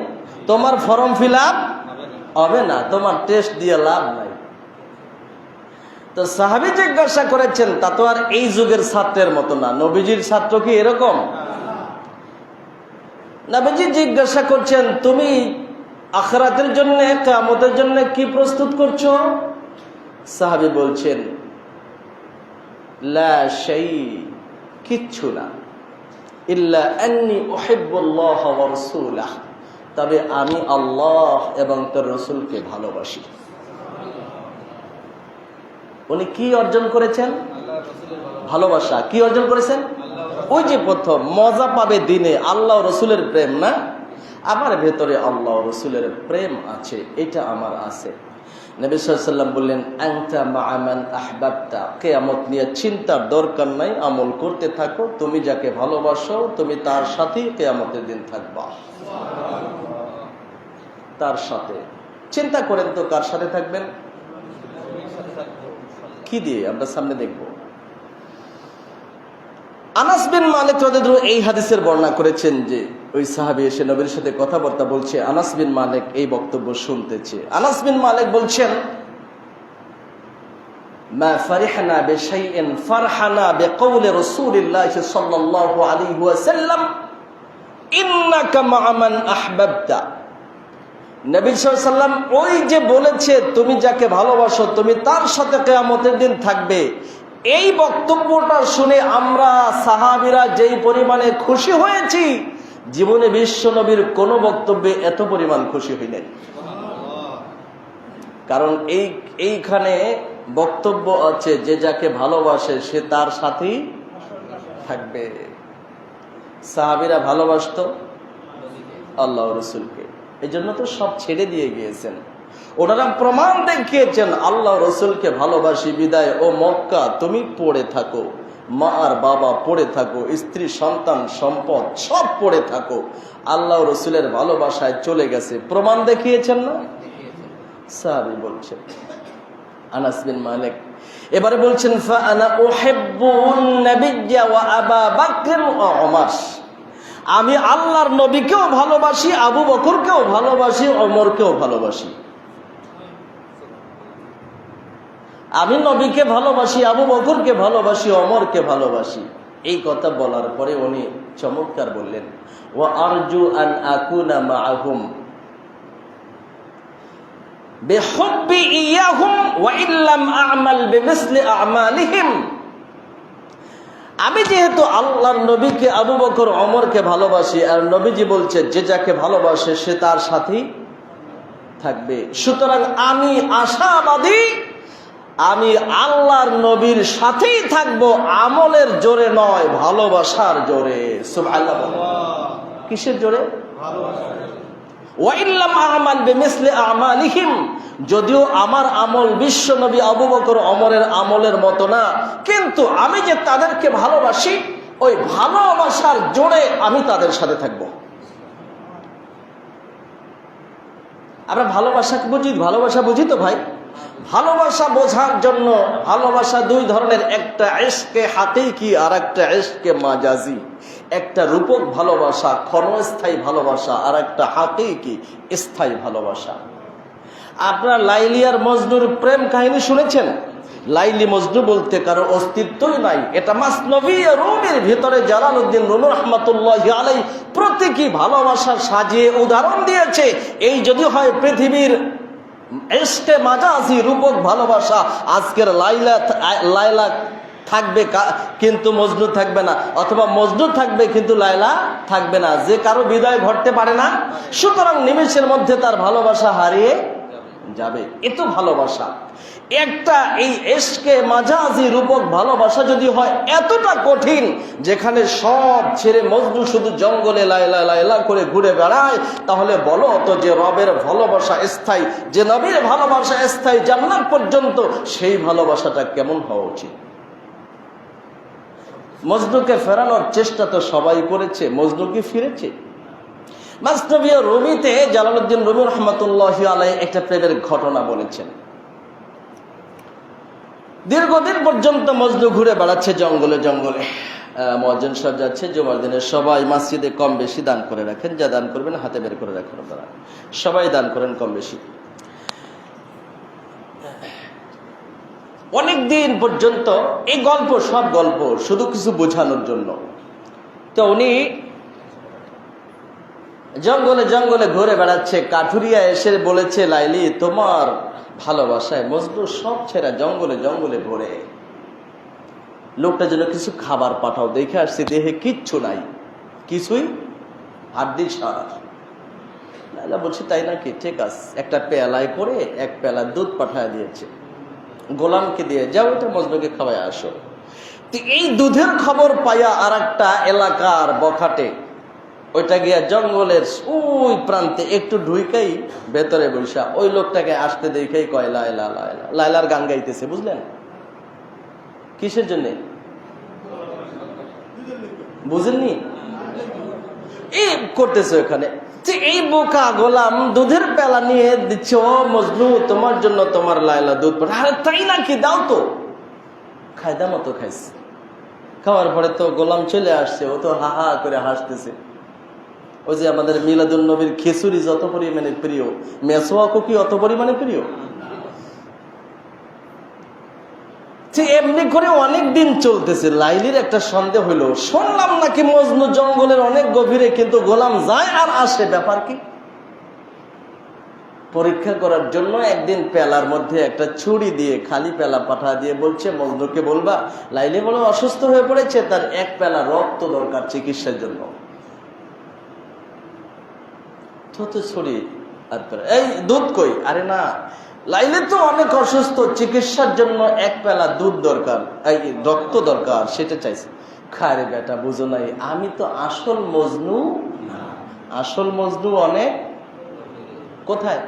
তোমার ফর্ম ফিল আপ হবে না, তোমার টেস্ট দিয়ে লাভ নাই। তো সাহাবী জিজ্ঞাসা করেছেন, তা তো আর এই যুগের ছাত্রের মতো না, নবীজির ছাত্র কি এরকম? নবীজি জিজ্ঞাসা করছেন, তুমি আখিরাতের জন্য, কিয়ামতের জন্য কি প্রস্তুত করছো? সাহাবী বলছেন, লা শাই, কিচ্ছু না, ইল্লা আন্নী উহিব্বুল্লাহ ওয়া রাসূলাহ, তবে আমি আল্লাহ এবং তার রাসূলকে ভালোবাসি। উনি কি অর্জন করেছেন? ভালোবাসা। কি অর্জন করেছেন? ওই যে প্রথম মজা পাবে দিনে আল্লাহ রাসূলের প্রেম না, আমার ভেতরে আল্লাহ রাসূলের প্রেম আছে, এটা আমার আছে। নবী সাল্লাল্লাহু আলাইহি ওয়াসাল্লাম বললেন, আনতা মা'a মান আহবাবতা, কিয়ামত নিয়ে চিন্তার দরকার নাই, আমল করতে থাকো, তুমি যাকে ভালোবাসো তুমি তার সাথেই কিয়ামতের দিন থাকবা। তার সাথে চিন্তা করেন তো কার সাথে থাকবেন? কি দিয়ে আমরা সামনে দেখব। আনাস বিন মালিক রাদিয়াল্লাহু আনহু এই হাদিসের বর্ণনা করেছেন যে ওই সাহাবী এসে নবীর সাথে কথাবার্তা বলছে, আনাস বিন মালিক এই বক্তব্য শুনতেছে। আনাস বিন মালিক বলছেন, মা ফারিহনা বিশাইইন ফারহানা বিকাউলি রাসূলিল্লাহ সাল্লাল্লাহু আলাইহি ওয়াসাল্লাম ইন্নাকা মা'a মান আহবাবতা। নবী সাল্লাল্লাহু আলাইহি ওয়াসাল্লাম ওই যে বলেছে তুমি যাকে ভালোবাসো তুমি তার সাথে কিয়ামতের দিন থাকবে, এই বক্তব্যটা শুনে আমরা সাহাবীরা যেই পরিমাণে খুশি হয়েছি, জীবনে বিশ্ব নবীর কোন বক্তব্যে এত পরিমাণ খুশি হইলেন। কারণ এইখানে বক্তব্য আছে যে যাকে ভালোবাসে সে তার সাথেই থাকবে। সাহাবীরা ভালোবাসতো আল্লাহ রাসূলকে, এই জন্য তো সব ছেড়ে দিয়ে গিয়েছেন। ওনারা প্রমাণ দেখিয়েছেন, আল্লাহ রাসূলকে ভালোবাসি বিদায় ও মক্কা তুমি পড়ে থাকো, মা আর বাবা পড়ে থাকো, স্ত্রী সন্তান সম্পদ সব পড়ে থাকো, আল্লাহ রাসূলের ভালোবাসায় চলে গেছে। প্রমাণ দেখিয়েছেন না? সাহাবী বলছেন। আনাস বিন মালিক এবারে বলছেন, ফা আনা উহিব্বুন নাবিয়্যা ওয়া আবা বকর ওয়া উমর, আমি আল্লাহর নবীকেও ভালোবাসি, আবু বকরকেও ভালোবাসি, ওমরকেও ভালোবাসি। আমি নবীকে ভালোবাসি, আবু বকরকে ভালোবাসি, ওমরকে ভালোবাসি। এই কথা বলার পরে উনি চমৎকার বললেন, ওয়া আরজু আন আকুনা মাআহুম বিহুব্বি ইয়াহুম ওয়া ইল্লাম আ'মাল বিমিসলি আ'মালিহিম। আমি যেহেতু আল্লাহর নবীকে, আবু বকর, ওমরকে ভালোবাসি, আর নবীজি বলছে যে যাকে ভালোবাসে সে তার সাথেই থাকবে, সুতরাং আমি আশাবাদী আমি আল্লাহর নবীর সাথেই থাকবো, আমলের জোরে নয়, ভালোবাসার জোরে। সুবহানাল্লাহ। কিসের জোরে? ওয়াইল্লাম আমাল বিমিসলি আমালিহিম, যদিও আমার আমল বিশ্ব নবী আবু বকর ওমরের আমলের মতো না, কিন্তু আমি যে তাদেরকে ভালোবাসি, ওই ভালোবাসার জোরে আমি তাদের সাথে থাকবো। আমরা ভালোবাসাকে বুঝি, ভালোবাসা বুঝি তো ভাই। ভালোবাসা বোঝার জন্য ভালোবাসা দুই ধরনের, একটা ইশকে হাকিকি আর একটা ইশকে মাজাজি। একটা রূপক ভালোবাসা, ক্ষণস্থায়ী ভালোবাসা, আর একটা হাকিকি স্থায়ী ভালোবাসা। আপনারা লাইলি আর মজনুর প্রেম কাহিনী শুনেছেন? লাইলি মজনু বলতে কারো অস্তিত্বই নাই। এটা মাসনবী রুমির ভিতরে জালালউদ্দিন রুমি রাহমাতুল্লাহি আলাইহি প্রতীকী ভালোবাসা সাজিয়ে উদাহরণ দিয়েছে। এই যদি হয় পৃথিবীর ইশকে মাজাজি রূপক ভালোবাসা, আজকের লাইলা থাকবে কিন্তু মজনু থাকবে না, অথবা মজনু থাকবে কিন্তু লাইলা থাকবে না। যে কারো বিদায় ঘটতে পারে না, সুতরাং নিমেষের মধ্যে তার ভালোবাসা হারিয়ে যাবে। এ তো ভালোবাসা। একটা এই ইশকে মাজাজি রূপক ভালোবাসা যদি হয় এতটা কঠিন, যেখানে সব ছেড়ে মজনু শুধু জঙ্গলে লাইলা লাইলা করে ঘুরে বেড়ায়, তাহলে বলো তো যে রবের ভালোবাসা স্থায়ী, যে নবীর ভালোবাসা স্থায়ী জান্নাত পর্যন্ত, সেই ভালোবাসাটা কেমন হওয়া উচিত? মজনুকে ফেরানোর চেষ্টা তো সবাই করেছে, মজনু কি ফিরেছে? মাসনবী রুমিতে জালালউদ্দিন রুমি রাহমাতুল্লাহি আলাইহি একটা প্রেমের ঘটনা বলেছেন। দীর্ঘদিন পর্যন্ত মজনু ঘুরে বেড়াচ্ছে জঙ্গলে জঙ্গলে। মুয়াজ্জিন সাহেব যাচ্ছে জুমার দিনে, সবাই মসজিদে কম বেশি দান করে রাখেন, যা দান করবেন হাতে বের করে রাখেন, আপনারা সবাই দান করেন কম বেশি। অনেক দিন পর্যন্ত এই গল্প, সব গল্প শুধু কিছু বোঝানোর জন্য। তো উনি জঙ্গলে জঙ্গলে ঘুরে বেড়াচ্ছে, কাঠুরিয়া এসে বলেছে, লাইলি তোমার ভালোবাসায় মজনু সব ছেড়া জঙ্গলে জঙ্গলে ঘুরে, লোকটা যেন কিছু খাবার পাঠাও, দেখে আসছি দেহে কিচ্ছু নাই, কিছুই হাড্ডি সার। লাইলা বলছে তাই নাকি, ঠিক আছে। একটা পেয়ালায় করে এক পেয়ালা দুধ পাঠায় দিয়েছে, গোলামকে দিয়ে, যাও এটা মজনুকে খাওয়ায় আসো। তো এই দুধের খবর পাইয়া আর একটা এলাকার বখাটে, ওইটা গিয়া জঙ্গলের ওই প্রান্তে একটু ঢুইকাই ভেতরে বসা ওই লোকটাকে আসতে দেখেই কয় লাইলা লাইলা, লাইলার গান গাইতেছে। বুঝলেন কিসের জন্য? বুঝেননি? এই করতেছে ওখানে। এই বোকা গোলাম দুধের পেলা নিয়ে দিচ্ছে, ও মজনু তোমার জন্য তোমার লাইলা দুধ পাঠা। আরে তাই নাকি, দাও তো। খায়দা মতো খাইছে। খাওয়ার পরে তো গোলাম চলে আসছে, ও তো হা হা করে হাসতেছে। ওই যে আমাদের মিলাদুন নবীর খিচুড়ি যত পরিমাণে প্রিয়, মেসোয়াকও কি অত পরিমাণে প্রিয়? এমনি করে অনেক দিন চলতেছে। লাইলির একটা সন্দেহ হইল, শুনলাম নাকি মজনু জঙ্গলের অনেক গভীরে, কিন্তু গোলাম যায় আর আসে, ব্যাপার কি? পরীক্ষা করার জন্য একদিন পেলার মধ্যে একটা ছুরি দিয়ে, খালি পেলা পাঠা দিয়ে বলছে, মজনুকে বলবা লাইলি বলে অসুস্থ হয়ে পড়েছে, তার এক পেলা রক্ত দরকার চিকিৎসার জন্য। ছুরি আর এই দুধ কই? আরে না, লাইলি তো অনেক অসুস্থ, চিকিৎসার জন্য এক পেলা দুধ দরকার, এই রক্ত দরকার, সেটা চাইছে। খারে বেটা বুঝো নাই, আমি তো আসল মজনু না, আসল মজনু অনেক কোথায়?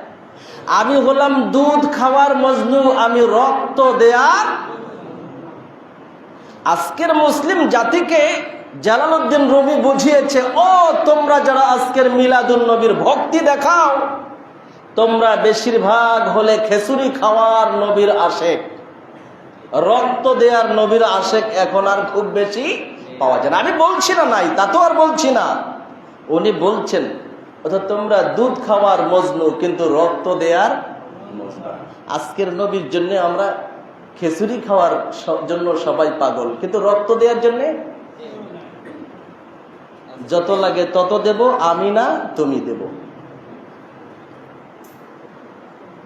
আমি হলাম দুধ খাওয়ার মজনু, আমি রক্ত দেয়ার। আজকের মুসলিম জাতিকে জালালউদ্দিন রুমি বুঝিয়েছে, ও তোমরা যারা আজকের মিলাদুন নবীর ভক্তি দেখাও, তোমরা বেশিরভাগ হলে খেসুরি খাওয়ার নবীর আশেক, রক্ত দেয়ার নবীর আশেক এখন আর খুব বেশি পাওয়া যায় না। আমি বলছি না নাই, তা তো আর বলছি না, উনি বলছেন অর্থাৎ তোমরা দুধ খাওয়ার মজনু কিন্তু রক্ত দেয়ার মজনু। আজকের নবীর জন্য আমরা খেসুরি খাওয়ার জন্য সবাই পাগল, কিন্তু রক্ত দেওয়ার জন্য যত লাগে তত দেব, আমি না তুমি দেব।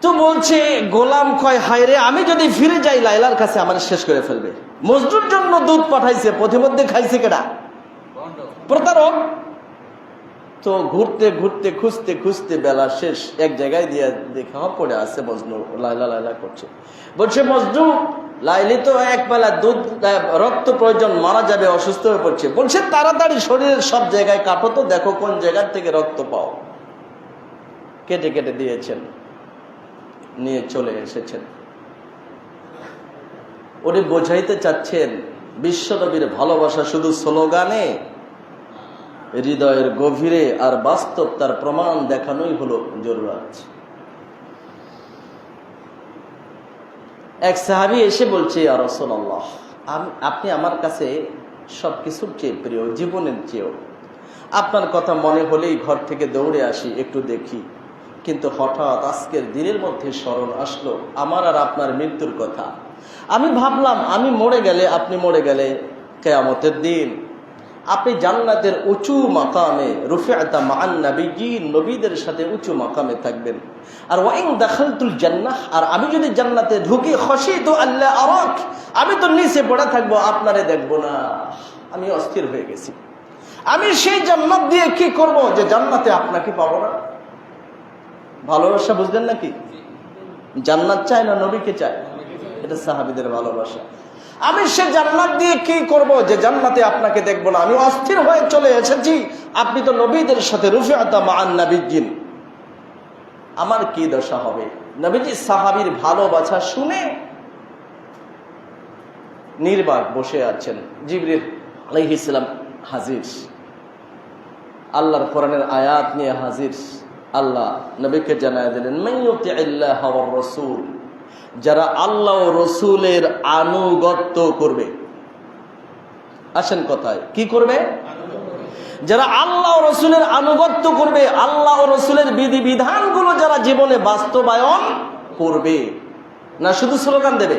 তো বলছে গোলাম কয়, হায় রে, আমি যদি ফিরে যাই লাইলার কাছে আমার শেষ করে ফেলবে। মজনুর জন্য দুধ পাঠাইছে, পথিমধ্যে খাইছে কেডা? প্রতারক। তো ঘুরতে ঘুরতে খুঁজতে খুঁজতে বেলা শেষ, এক জায়গায় দিয়ে দেখা পড়ে আছে মজনু, লাইলা লাইলা করছে। বলছে মজনু, লাইলি তো এক বেলা দুধ রক্ত প্রয়োজন, মারা যাবে, অসুস্থ হয়ে পড়ছে। বলছে তাড়াতাড়ি শরীরের সব জায়গায় কাটো তো, দেখো কোন জায়গার থেকে রক্ত পাও। কেটে কেটে দিয়েছেন, নিয়ে চলে এসেছেন। উনি বোঝাইতে চাচ্ছেন বিশ্বনবীর ভালোবাসা শুধু স্লোগানে, হৃদয়ের গভীরে আর বাস্তব তার প্রমাণ দেখানোই হলো জরুরত। এক সাহাবী এসে বলছে, ইয়া রাসূলুল্লাহ, আপনি আমার কাছে সবকিছুর চেয়ে প্রিয়, জীবনের চেয়েও। আপনার কথা মনে হলেই ঘর থেকে দৌড়ে আসি একটু দেখি, কিন্তু হঠাৎ আজকের দিনের মধ্যে স্মরণ আসলো আমার আর আপনার মৃত্যুর কথা। আমি ভাবলাম আমি মরে গেলে, আপনি মরে গেলে কিয়ামতের দিন আপনি জান্নাতের উঁচু মাকামে রুফিআতা মা'আন নাবিয়্যিন, নবীদের সাথে উঁচু মাকামে থাকবেন। আর ওয়াইন দাখালতুল জান্নাহ, আর আমি যদি জান্নাতে ঢুকি, খাশিতু আল্লা আরাক, আমি তো নিচে পড়ে থাকবো, আপনারে দেখবো না। আমি অস্থির হয়ে গেছি। আমি সেই জান্নাত দিয়ে কি করব যে জান্নাতে আপনাকে পাবো না? ভালোবাসা বুঝলেন নাকি? জান্নাত চায় না নবীকে চায়, এটা সাহাবীদের ভালোবাসা। আমি সে জান্নাত দিয়ে কি করব যে জান্নাতে আপনাকে দেখবো না? আমি অস্থির হয়ে চলে এসেছি, আপনি তো নবীদের সাথে রুফিআতা মা'আন নাবিয়্যিন, আমার কি দশা হবে? নবীজি সাহাবীর ভালোবাসা শুনে নির্বাক বসে আছেন। জিবরিল আলাইহিস সালাম হাজির, আল্লাহর কোরআনের আয়াত নিয়ে হাজির। আল্লাহ নবীকে জানায় দিলেন, মান ইউতিইল্লাহ ওয়ার রাসূল, যারা আল্লাহ ও রসুলের আনুগত্য করবে। আসেন কথায়, কি করবে? যারা আল্লাহ ও রসুলের আনুগত্য করবে, আল্লাহ ও রসুলের বিধি বিধানগুলো যারা জীবনে বাস্তবায়ন করবে, না শুধু স্লোগান দেবে।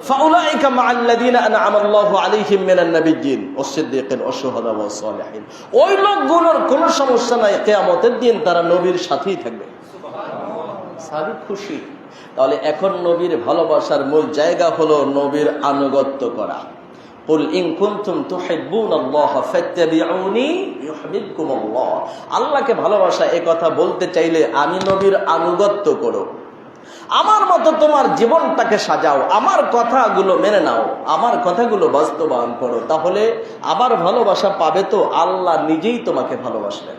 ফাউলাইকা মা'আল্লাযীনা আন'আমা আল্লাহু আলাইহিম মিনান নাবিয়্যিন ওয়াস-সিদ্দীকিন ওয়াশ-শুহাদা ওয়াস-সালিহিন, ওই লোকগুলোর কোনো সমস্যা নাই, কিয়ামতের দিন তারা নবীর সাথেই থাকবে। সুবহানাল্লাহ। সাহাবী খুশি। তাহলে এখন নবীর ভালোবাসার মূল জায়গা হলো নবীর আনুগত্য করা। কুল ইন কুনতুম তুহিব্বুনাল্লাহ ফাত্তাবিউনি ইউহিব্বুকুমুল্লাহ, আল্লাহকে ভালোবাসা এই কথা বলতে চাইলে আমি নবীর আনুগত্য করো, আমার মতো তোমার জীবনটাকে সাজাও, আমার কথাগুলো মেনে নাও, আমার কথাগুলো বাস্তবায়ন করো, তাহলে আমার ভালোবাসা পাবে তো আল্লাহ নিজেই তোমাকে ভালোবাসবেন।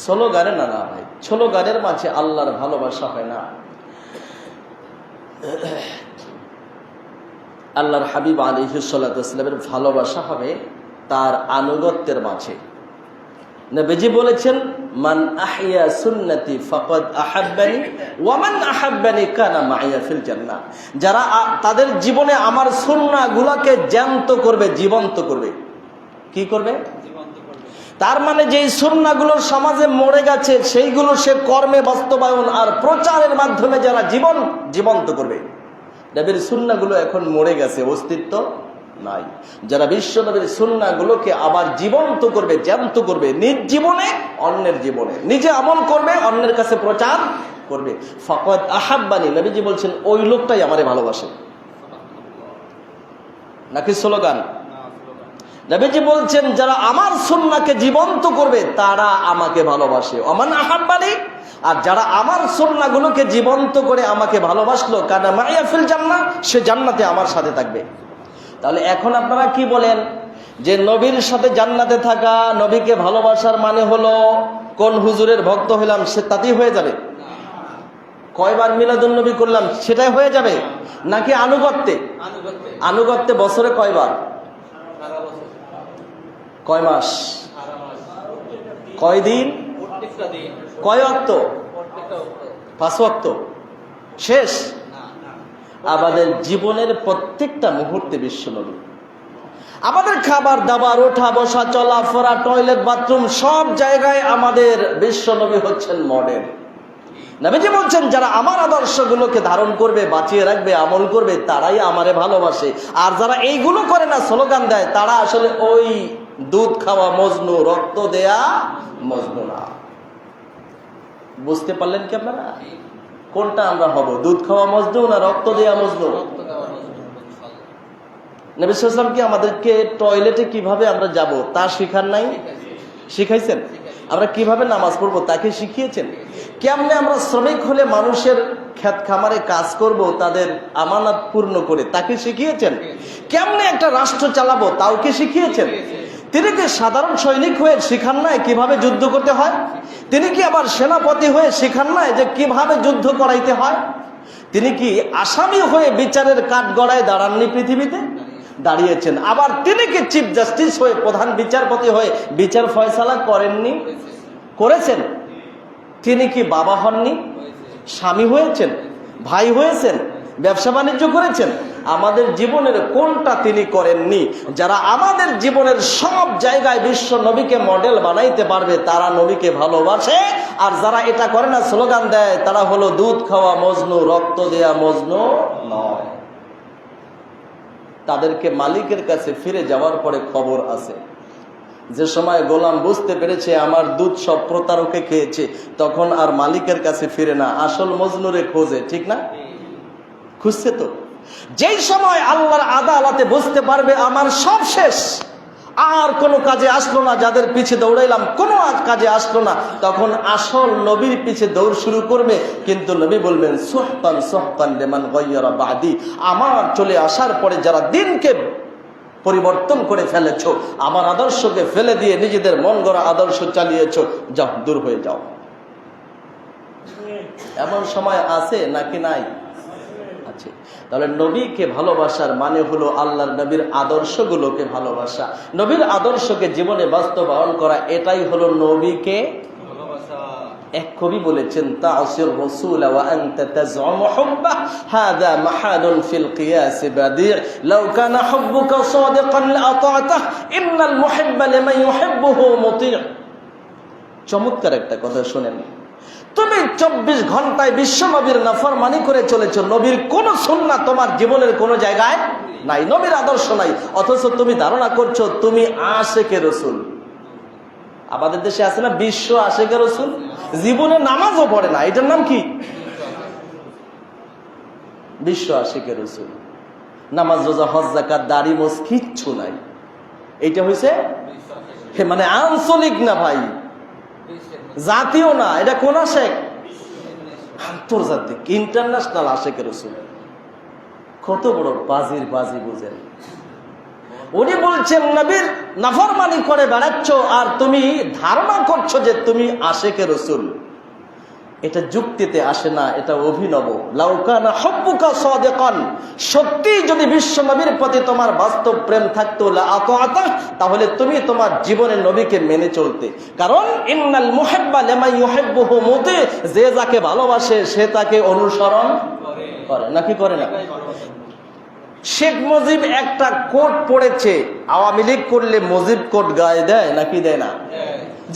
স্লোগানে না, না ভাই, স্লোগানের মাঝে আল্লাহর ভালোবাসা হয় না। আল্লাহর হাবিব আলাইহিস সালাতু ওয়াস সালামের ভালোবাসা হবে তার আনুগত্যের মাঝে। নবীজি বলেছেন, মান আহইয়া সুন্নতি ফাকাদ আহাব্বানি ওয়া মান আহাব্বানি কানা মাইয়া ফিল জান্নাহ, যারা তাদের জীবনে আমার সুন্নাহগুলোকে জ্যান্ত করবে, জীবন্ত করবে। কি করবে? তার মানে যেই সুন্নাহগুলো সমাজে মরে গেছে সেইগুলো সে কর্মে বাস্তবায়ন আর প্রচারের মাধ্যমে যারা জীবন্ত করবে। নবীর সুন্নাহগুলো এখন মরে গেছে, অস্তিত্ব নাই। যারা বিশ্ব নবীর সুন্নাহগুলোকে আবার জীবন্ত করবে, জ্যান্ত করবে, নিজ জীবনে অন্যের জীবনে, নিজে আমল করবে, অন্যের কাছে প্রচার করবে। ফাকাদ আহাব্বানি, নবীজি বলছেন ওই লোকটাই আমারে ভালোবাসে। নাকি স্লোগান? নবীজি বলছেন যারা আমার সুন্নাহকে জীবন্ত করবে তারা আমাকে ভালোবাসে। ওমান আহাব্বানি, আর যারা আমার সুন্নাহগুলোকে জীবন্ত করে আমাকে ভালোবাসলো, কানা মাইয়া ফিল জান্নাহ, সে জান্নাতে আমার সাথে থাকবে। তাহলে এখন আপনারা কি বলেন যে নবীর সাথে জান্নাতে থাকা, নবীকে ভালোবাসার মানে হলো কোন হুজুরের ভক্ত হইলাম সে তাতেই হয়ে যাবে? কয়বার মিলাদুন নবী করলাম সেটাই হয়ে যাবে? নাকি আনুগত্যে? আনুগত্যে বছরে কয়বার? কয় মাস? কয় দিন? কয় ওয়াক্ত? 5 ওয়াক্ত শেষ। আমাদের জীবনের প্রত্যেকটা মুহূর্তে বিশ্বনবী, আমাদের খাবার দাবার, ওঠা বসা, চলাফেরা, টয়লেট, বাথরুম, সব জায়গায় আমাদের বিশ্বনবী হচ্ছেন মডেল। নবীজি বলছেন যারা আমার আদর্শগুলোকে ধারণ করবে, বাঁচিয়ে রাখবে, আমল করবে, তারাই আমারে ভালোবাসে। আর যারা এইগুলো করে না, স্লোগান দেয়, তারা আসলে ওই দুধ খাওয়া মজনু, রক্ত দেয়া মজনু না। বুঝতে পারলেন কি আপনারা? কোনটা আমরা হব, দুধ খাওয়া মজনু না রক্ত দেয়া মজনু? নবী সাল্লাল্লাহু আলাইহি ওয়াসাল্লাম কি আমাদেরকে টয়লেটে কিভাবে আমরা যাব তা শিখান নাই? শিখাইছেন? আমরা কিভাবে নামাজ পড়বো তাকে শিখিয়েছেন? কেমনে আমরা শ্রমিক হলে মানুষের ক্ষেত খামারে কাজ করব তাদের আমানত পূর্ণ করে তাকে শিখিয়েছেন? কেমনে একটা রাষ্ট্র চালাবো তাও কি শিখিয়েছেন? তিনি কি সাধারণ সৈনিক হয়ে শিখান নাই কিভাবে যুদ্ধ করতে হয়? তিনি কি আবার সেনাপতি হয়ে শিখান নাই যে কিভাবে যুদ্ধ করাইতে হয়? তিনি কি আসামি হয়ে বিচারের কাঠগড়ায় দাঁড়াননি? পৃথিবীতে দাঁড়িয়েছেন। আবার তিনি কি চিফ জাস্টিস হয়ে, প্রধান বিচারপতি হয়ে বিচার ফয়সালা করেননি? করেছেন। তিনি কি বাবা হননি? স্বামী হয়েছেন, ভাই হয়েছেন, ব্যবসা বাণিজ্য করেছেন। আমাদের জীবনের কোনটা তিনি করেননি? যারা আমাদের জীবনের সব জায়গায় বিশ্ব নবীকে মডেল বানাইতে পারবে তারা নবীকে ভালোবাসে, আর যারা এটা করে না, স্লোগান দেয়, তারা হলো দুধ খাওয়া মজনু, রক্ত দেয়া মজনু নয়। তাদেরকে মালিকের কাছে ফিরে যাওয়ার পরে খবর আছে। যে সময় গোলাম বুঝতে পেরেছে আমার দুধ সব প্রতারকে খেয়েছে, তখন আর মালিকের কাছে ফিরে না, আসল মজনুরে খোঁজে। ঠিক না? খুঁজছে তো। যেই সময় আল্লাহর আদালতে বুঝতে পারবে আমার সব শেষ, আর কোনো কাজে আসলো না, যাদের পিছে দৌড়াইলাম কোনো কাজে আসলো না, তখন আসল নবীর পিছে দৌড় শুরু করবে। কিন্তু নবী বলবেন সুহতান সুহতান লিমান গায়্যারা বাদি, আমার চলে আসার পরে যারা দিনকে পরিবর্তন করে ফেলেছ, আমার আদর্শকে ফেলে দিয়ে নিজেদের মন গড়া আদর্শ চালিয়েছ, যাও দূর হয়ে যাও। এমন সময় আছে নাকি নাই? আছে। তাহলে নবীকে ভালোবাসার মানে হলো আল্লাহর নবীর আদর্শগুলোকে ভালোবাসা, নবীর আদর্শকে জীবনে বাস্তবায়ন করা, এটাই হলো নবীকে ভালোবাসা। এক কবি বলেছেন, তা'সির রাসূল ওয়া আনতা তাজউমু হুব্বা হাযা মাহালুন ফিল কিয়াস বাদি' লাউ কানা হুব্বুকা সাদিকান লা'তা'তাহ ইন্নাল মুহিব্বা লিমান ইউহিব্বুহু মুতি'। চমৎকার একটা কথা শুনেন। তুমি 24 ঘন্টায় বিশ্ব নবীর নাফরমানি করে চলেছ, নবীর কোন সুন্নাহ তোমার জীবনের কোন জায়গায় নাই, নবীর আদর্শ নাই, অথচ তুমি ধারণা করছো তুমি আশিকে রাসূল। আমাদের দেশে আছে না বিশ্ব আশিকে রাসূল, জীবনে নামাজও পড়ে না, এটার নাম কি? বিশ্ব আশিকে রাসূল। নামাজ রোজা হজ যাকাত দাড়ি মোছ কিচ্ছু নাই। এইটা হইছে মানে আঞ্চলিক না ভাই, জাতীয় না, এটা কোন আশেক? আন্তর্জাতিক, ইন্টারন্যাশনাল আশেকের রাসূল। কত বড় বাজির বাজি বুঝেন। উনি বলছেন নবীর নাফরমানি করে বেড়াচ্ছ আর তুমি ধারণা করছো যে তুমি আশেকের রাসূল। এটা যুক্তিতে আসে না, এটা অভিনব। লাউ কানা হুব্বুকা সাদিকান, সত্যি যদি বিশ্ব নবীর প্রতি তোমার বাস্তব প্রেম থাকতো, লা'তা'তা, তাহলে তুমি তোমার জীবনে নবীকে মেনে চলতে। কারণ ইন্নাল মুহিব্বা লিমান ইউহিব্বুহু মুতি', যে যাকে ভালোবাসে সে তাকে অনুসরণ করে, নাকি করে না? শেখ মুজিব একটা কোট পড়েছে, আওয়ামী লীগ করলে মুজিব কোট গায়ে দেয় নাকি দেয় না?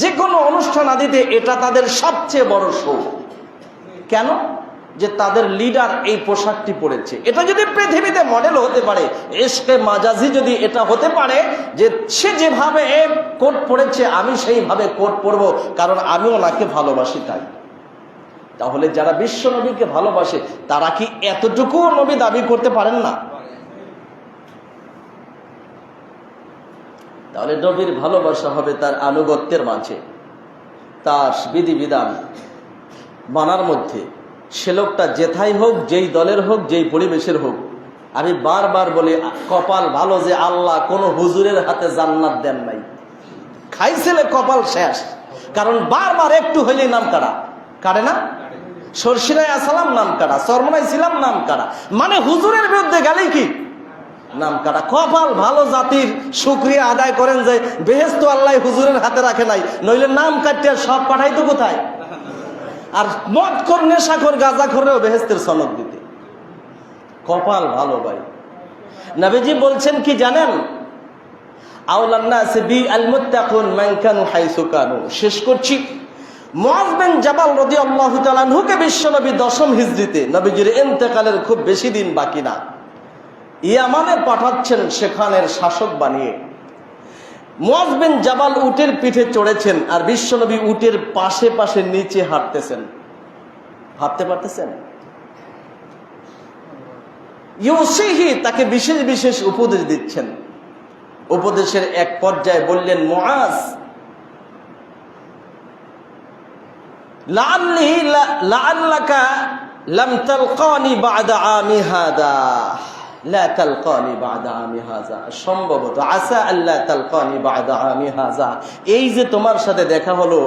যে কোনো অনুষ্ঠান আদিতে এটা তাদের সবচেয়ে বড় শো। কেন? যে তাদের লিডার এই পোশাকটি পরেছে। এটা যদি পৃথিবীতে মডেল হতে পারে, ইশকে মাজাজি যদি এটা হতে পারে যে সে যেভাবে কোট পরেছে আমি সেইভাবে কোট পরবো, কারণ আমি ওনাকে ভালোবাসি তাই। তাহলে যারা বিশ্ব নবীকে ভালোবাসে তারা কি এতটুকু নবী দাবি করতে পারেন না? তাহলে নবীর ভালোবাসা হবে তার আনুগত্যের মাঝে, তার বিধিবিধান মানার মধ্যে। সে লোকটা যেথাই হোক, যেই দলের হোক, যেই পরিবেশের হোক। আমি বারবার বলি, কপাল ভালো যে আল্লাহ কোনো হুজুরের হাতে জান্নাত দেন নাই। খাইছিলে কপাল শেষ, কারণ বারবার একটু হইলেই নাম কাড়া, কাড়ে না? সরসিরায় আসলাম নাম কাড়া, চরমনায় ছিলাম নাম কাড়া, মানে হুজুরের বিরুদ্ধে গেলেই কি নাম কাটা। কপাল ভালো জাতির শুকরিয়া আদায় করেন যে বেহেশত আল্লাহ হুজুরের হাতে রাখে নাই, নইলে নাম কাটতে সব পাঠাইতো কোথায়? আর মদ খোর, নেশাখোর, গাঁজাখোরেও বেহেশতের সনদ দিতে। কপাল ভালো ভাই। নবীজি বলছেন কি জানেন? আওলান নাসি বি আল মুত্তাকুন মান কানু হাইসু কানু। শেষ করছি। মুআয বিন জাবাল রাদিয়াল্লাহু তাআলা আনহুকে বিশ্বনবী 10ম হিজরিতে, নবীজির ইন্তেকালের খুব বেশি দিন বাকি না, ইয়ামানে পাঠাচ্ছেন সেখানের শাসক বানিয়ে। মুআয বিন জাবাল উটের পিঠে চড়েছেন আর বিশ্বনবী উটের পাশে পাশে নিচে হাঁটতেছেন। ভাবতে পারতেছেন? ইউসিহি, তাকে বিশেষ বিশেষ উপদেশ দিচ্ছেন। উপদেশের এক পর্যায়ে বললেন, মুআয, লাআল্লাকা লাম তালকানি বা'দা আমি হাযা, লা তালকানি বা'দা আমি হাযা, সম্ভবত আসা আল্লাহ তালকানি বা'দা আমি হাযা, এই যে তোমার সাথে দেখা হলো,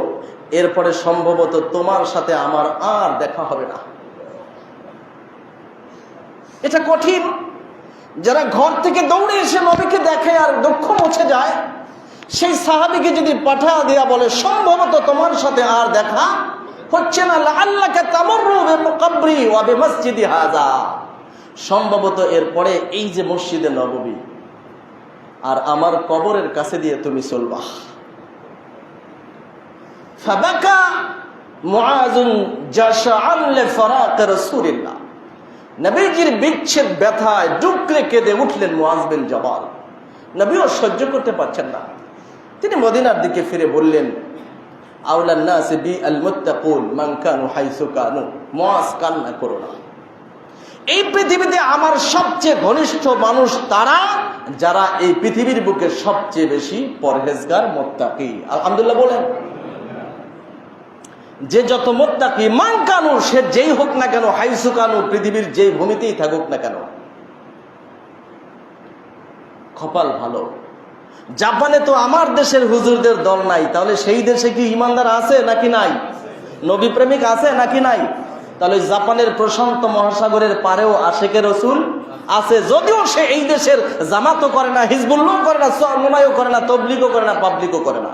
এরপরে সম্ভবত তোমার সাথে আমার আর দেখা হবে না। এটা কঠিন। যারা ঘর থেকে দৌড়ে এসে নবীকে দেখে আর দুঃখ মুছে যায়, সেই সাহাবীকে যদি পাঠা দেয়া বলে সম্ভবত তোমার সাথে আর দেখা হচ্ছে না, লাআল্লাকা তামুররু বিকবরি ওয়া বিমসজিদি হাযা, সম্ভবত এরপরে এই যে মসজিদে নববী আর আমার কবরের কাছে দিয়ে তুমি চলবা। ফাবাকা মুআযুন জাশআন লিফারাক রাসূলিল্লাহ, নবীজির বিচ্ছেদ ব্যথায় ডুকরে কেঁদে উঠলেন মুআয বিন জাবাল। নবীও সহ্য করতে পারছেন না, তিনি মদিনার দিকে ফিরে বললেন, আওলান নাস বি আল মুত্তাকুন মান কানু হাইসু কানু, মুআয কান্না করো না, এই পৃথিবীতে আমার সবচেয়ে ঘনিষ্ঠ মানুষ তারা যারা এই পৃথিবীর বুকে সবচেয়ে বেশি পরহেজগার মুত্তাকি। আলহামদুলিল্লাহ বলেন। যে যত মুত্তাকি, মান কানু, সে যেই হোক না কেন, হাইসু কানু, পৃথিবীর যেই ভূমিতেই থাকুক না কেন। কপাল ভালো। জাপানে তো আমার দেশের হুজুরদের দল নাই, তাহলে সেই দেশে কি ইমানদার আছে নাকি নাই? নবী প্রেমিক আছে নাকি নাই? তাহলে জাপানের প্রশান্ত মহাসাগরের পারেও আশেকে রসুল আছে, যদিও সে এই দেশের জামাতও করে না, হিজবুল্লাহ করে না, সুন্নাহও করে না, তাবলীগও করে না, পাবলিকও করে না,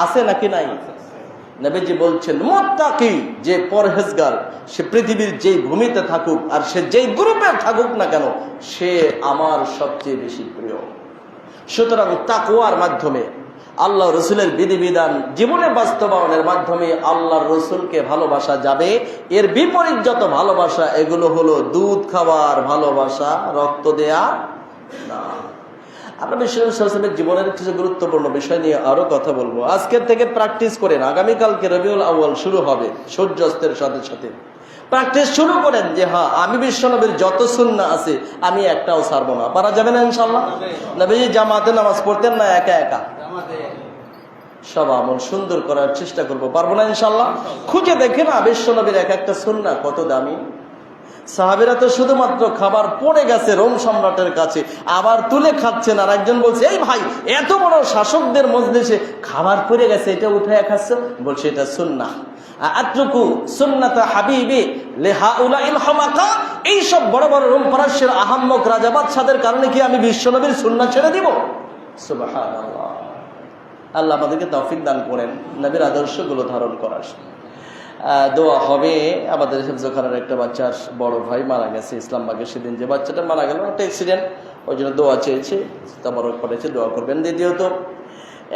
আছে নাকি নাই? নবীজি বলছেন মুত্তাকি, যে পরহেজগার, সে পৃথিবীর যেই ভূমিতে থাকুক আর সে যেই গ্রুপে থাকুক না কেন, সে আমার সবচেয়ে বেশি প্রিয়। সুতরাং তাকওয়ার মাধ্যমে, আল্লাহ রসুলের বিধিবিধান জীবনে বাস্তবায়নের মাধ্যমে আল্লাহর রসুলকে ভালোবাসা যাবে। এর বিপরীত যত ভালোবাসা, এগুলো হলো দুধ খাওয়ার ভালোবাসা, রক্ত দেয়া না। আমরা বিশ্বনবীর জীবনের কিছু গুরুত্বপূর্ণ বিষয় নিয়ে আরো কথা বলবো। আজকের থেকে প্র্যাকটিস করেন, আগামীকালকে রবিউল আউয়াল শুরু হবে, সূর্যাস্তের সাথে সাথে প্র্যাকটিস শুরু করেন যে হ্যাঁ, আমি বিশ্বনবীর যত সুন্নাহ আছে আমি একটাও ছাড়বো না। পারা যাবে না ইনশাআল্লাহ? নবীজি জামাতে নামাজ পড়তেন না একা একা? সব আমল সুন্দর করার চেষ্টা করবো, পারবো না ইনশাআল্লাহ? খুঁজে দেখে না বিশ্বনবীর এক একটা সুন্নাহ কত দামি। সাহাবীরা তো শুধুমাত্র খাবার পড়ে গেছে রোম সম্রাটের কাছে, আবার তুলে খাচ্ছেন, আর একজন বলছে এই ভাই, এত বড় শাসকদের মজলিসে খাবার পড়ে গেছে, এটা উঠায় খাচ্ছ, বলছে এটা সুন্নাহ। আতরুকু সুন্নাতা হাবিবি লিহাউলাইল হামাকা, এই সব বড় বড় রোম পারস্যের আহাম্মক রাজা বাদশাদের কারণে কি আমি বিশ্বনবীর সুন্নাহ ছেড়ে দিব? সুবহানাল্লাহ। আল্লাহ আমাদেরকে তৌফিক দান করেন নবীর আদর্শগুলো ধারণ করার। দোয়া হবে। আমাদের হেফজখানার একটা বাচ্চার বড় ভাই মারা গেছে ইসলামবাগে, সেদিন যে বাচ্চাটা মারা গেল একটা অ্যাক্সিডেন্ট, ওই জন্য দোয়া চেয়েছে, তাবারক করেছে, দোয়া করবেন। দ্বিতীয়ত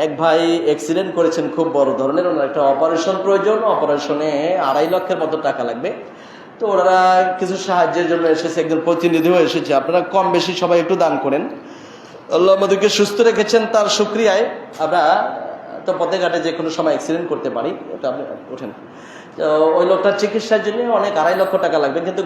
এক ভাই অ্যাক্সিডেন্ট করেছেন খুব বড় ধরনের, ওনার একটা অপারেশন প্রয়োজন, অপারেশনে 2.5 লক্ষের মতো টাকা লাগবে। তো ওরা কিছু সাহায্যের জন্য এসেছে, একজন প্রতিনিধিও এসেছে। আপনারা কম বেশি সবাই একটু দান করেন। আল্লাহ আমাদেরকে সুস্থ রেখেছেন, তার শুকরিয়ায় আমরা তো পথে ঘাটে যে কোনো সময় অ্যাক্সিডেন্ট করতে পারি। এটা আপনি ওঠেন। ওই লোকটার চিকিৎসার জন্য অনেক 2.5 লক্ষ টাকা লাগবে, কিন্তু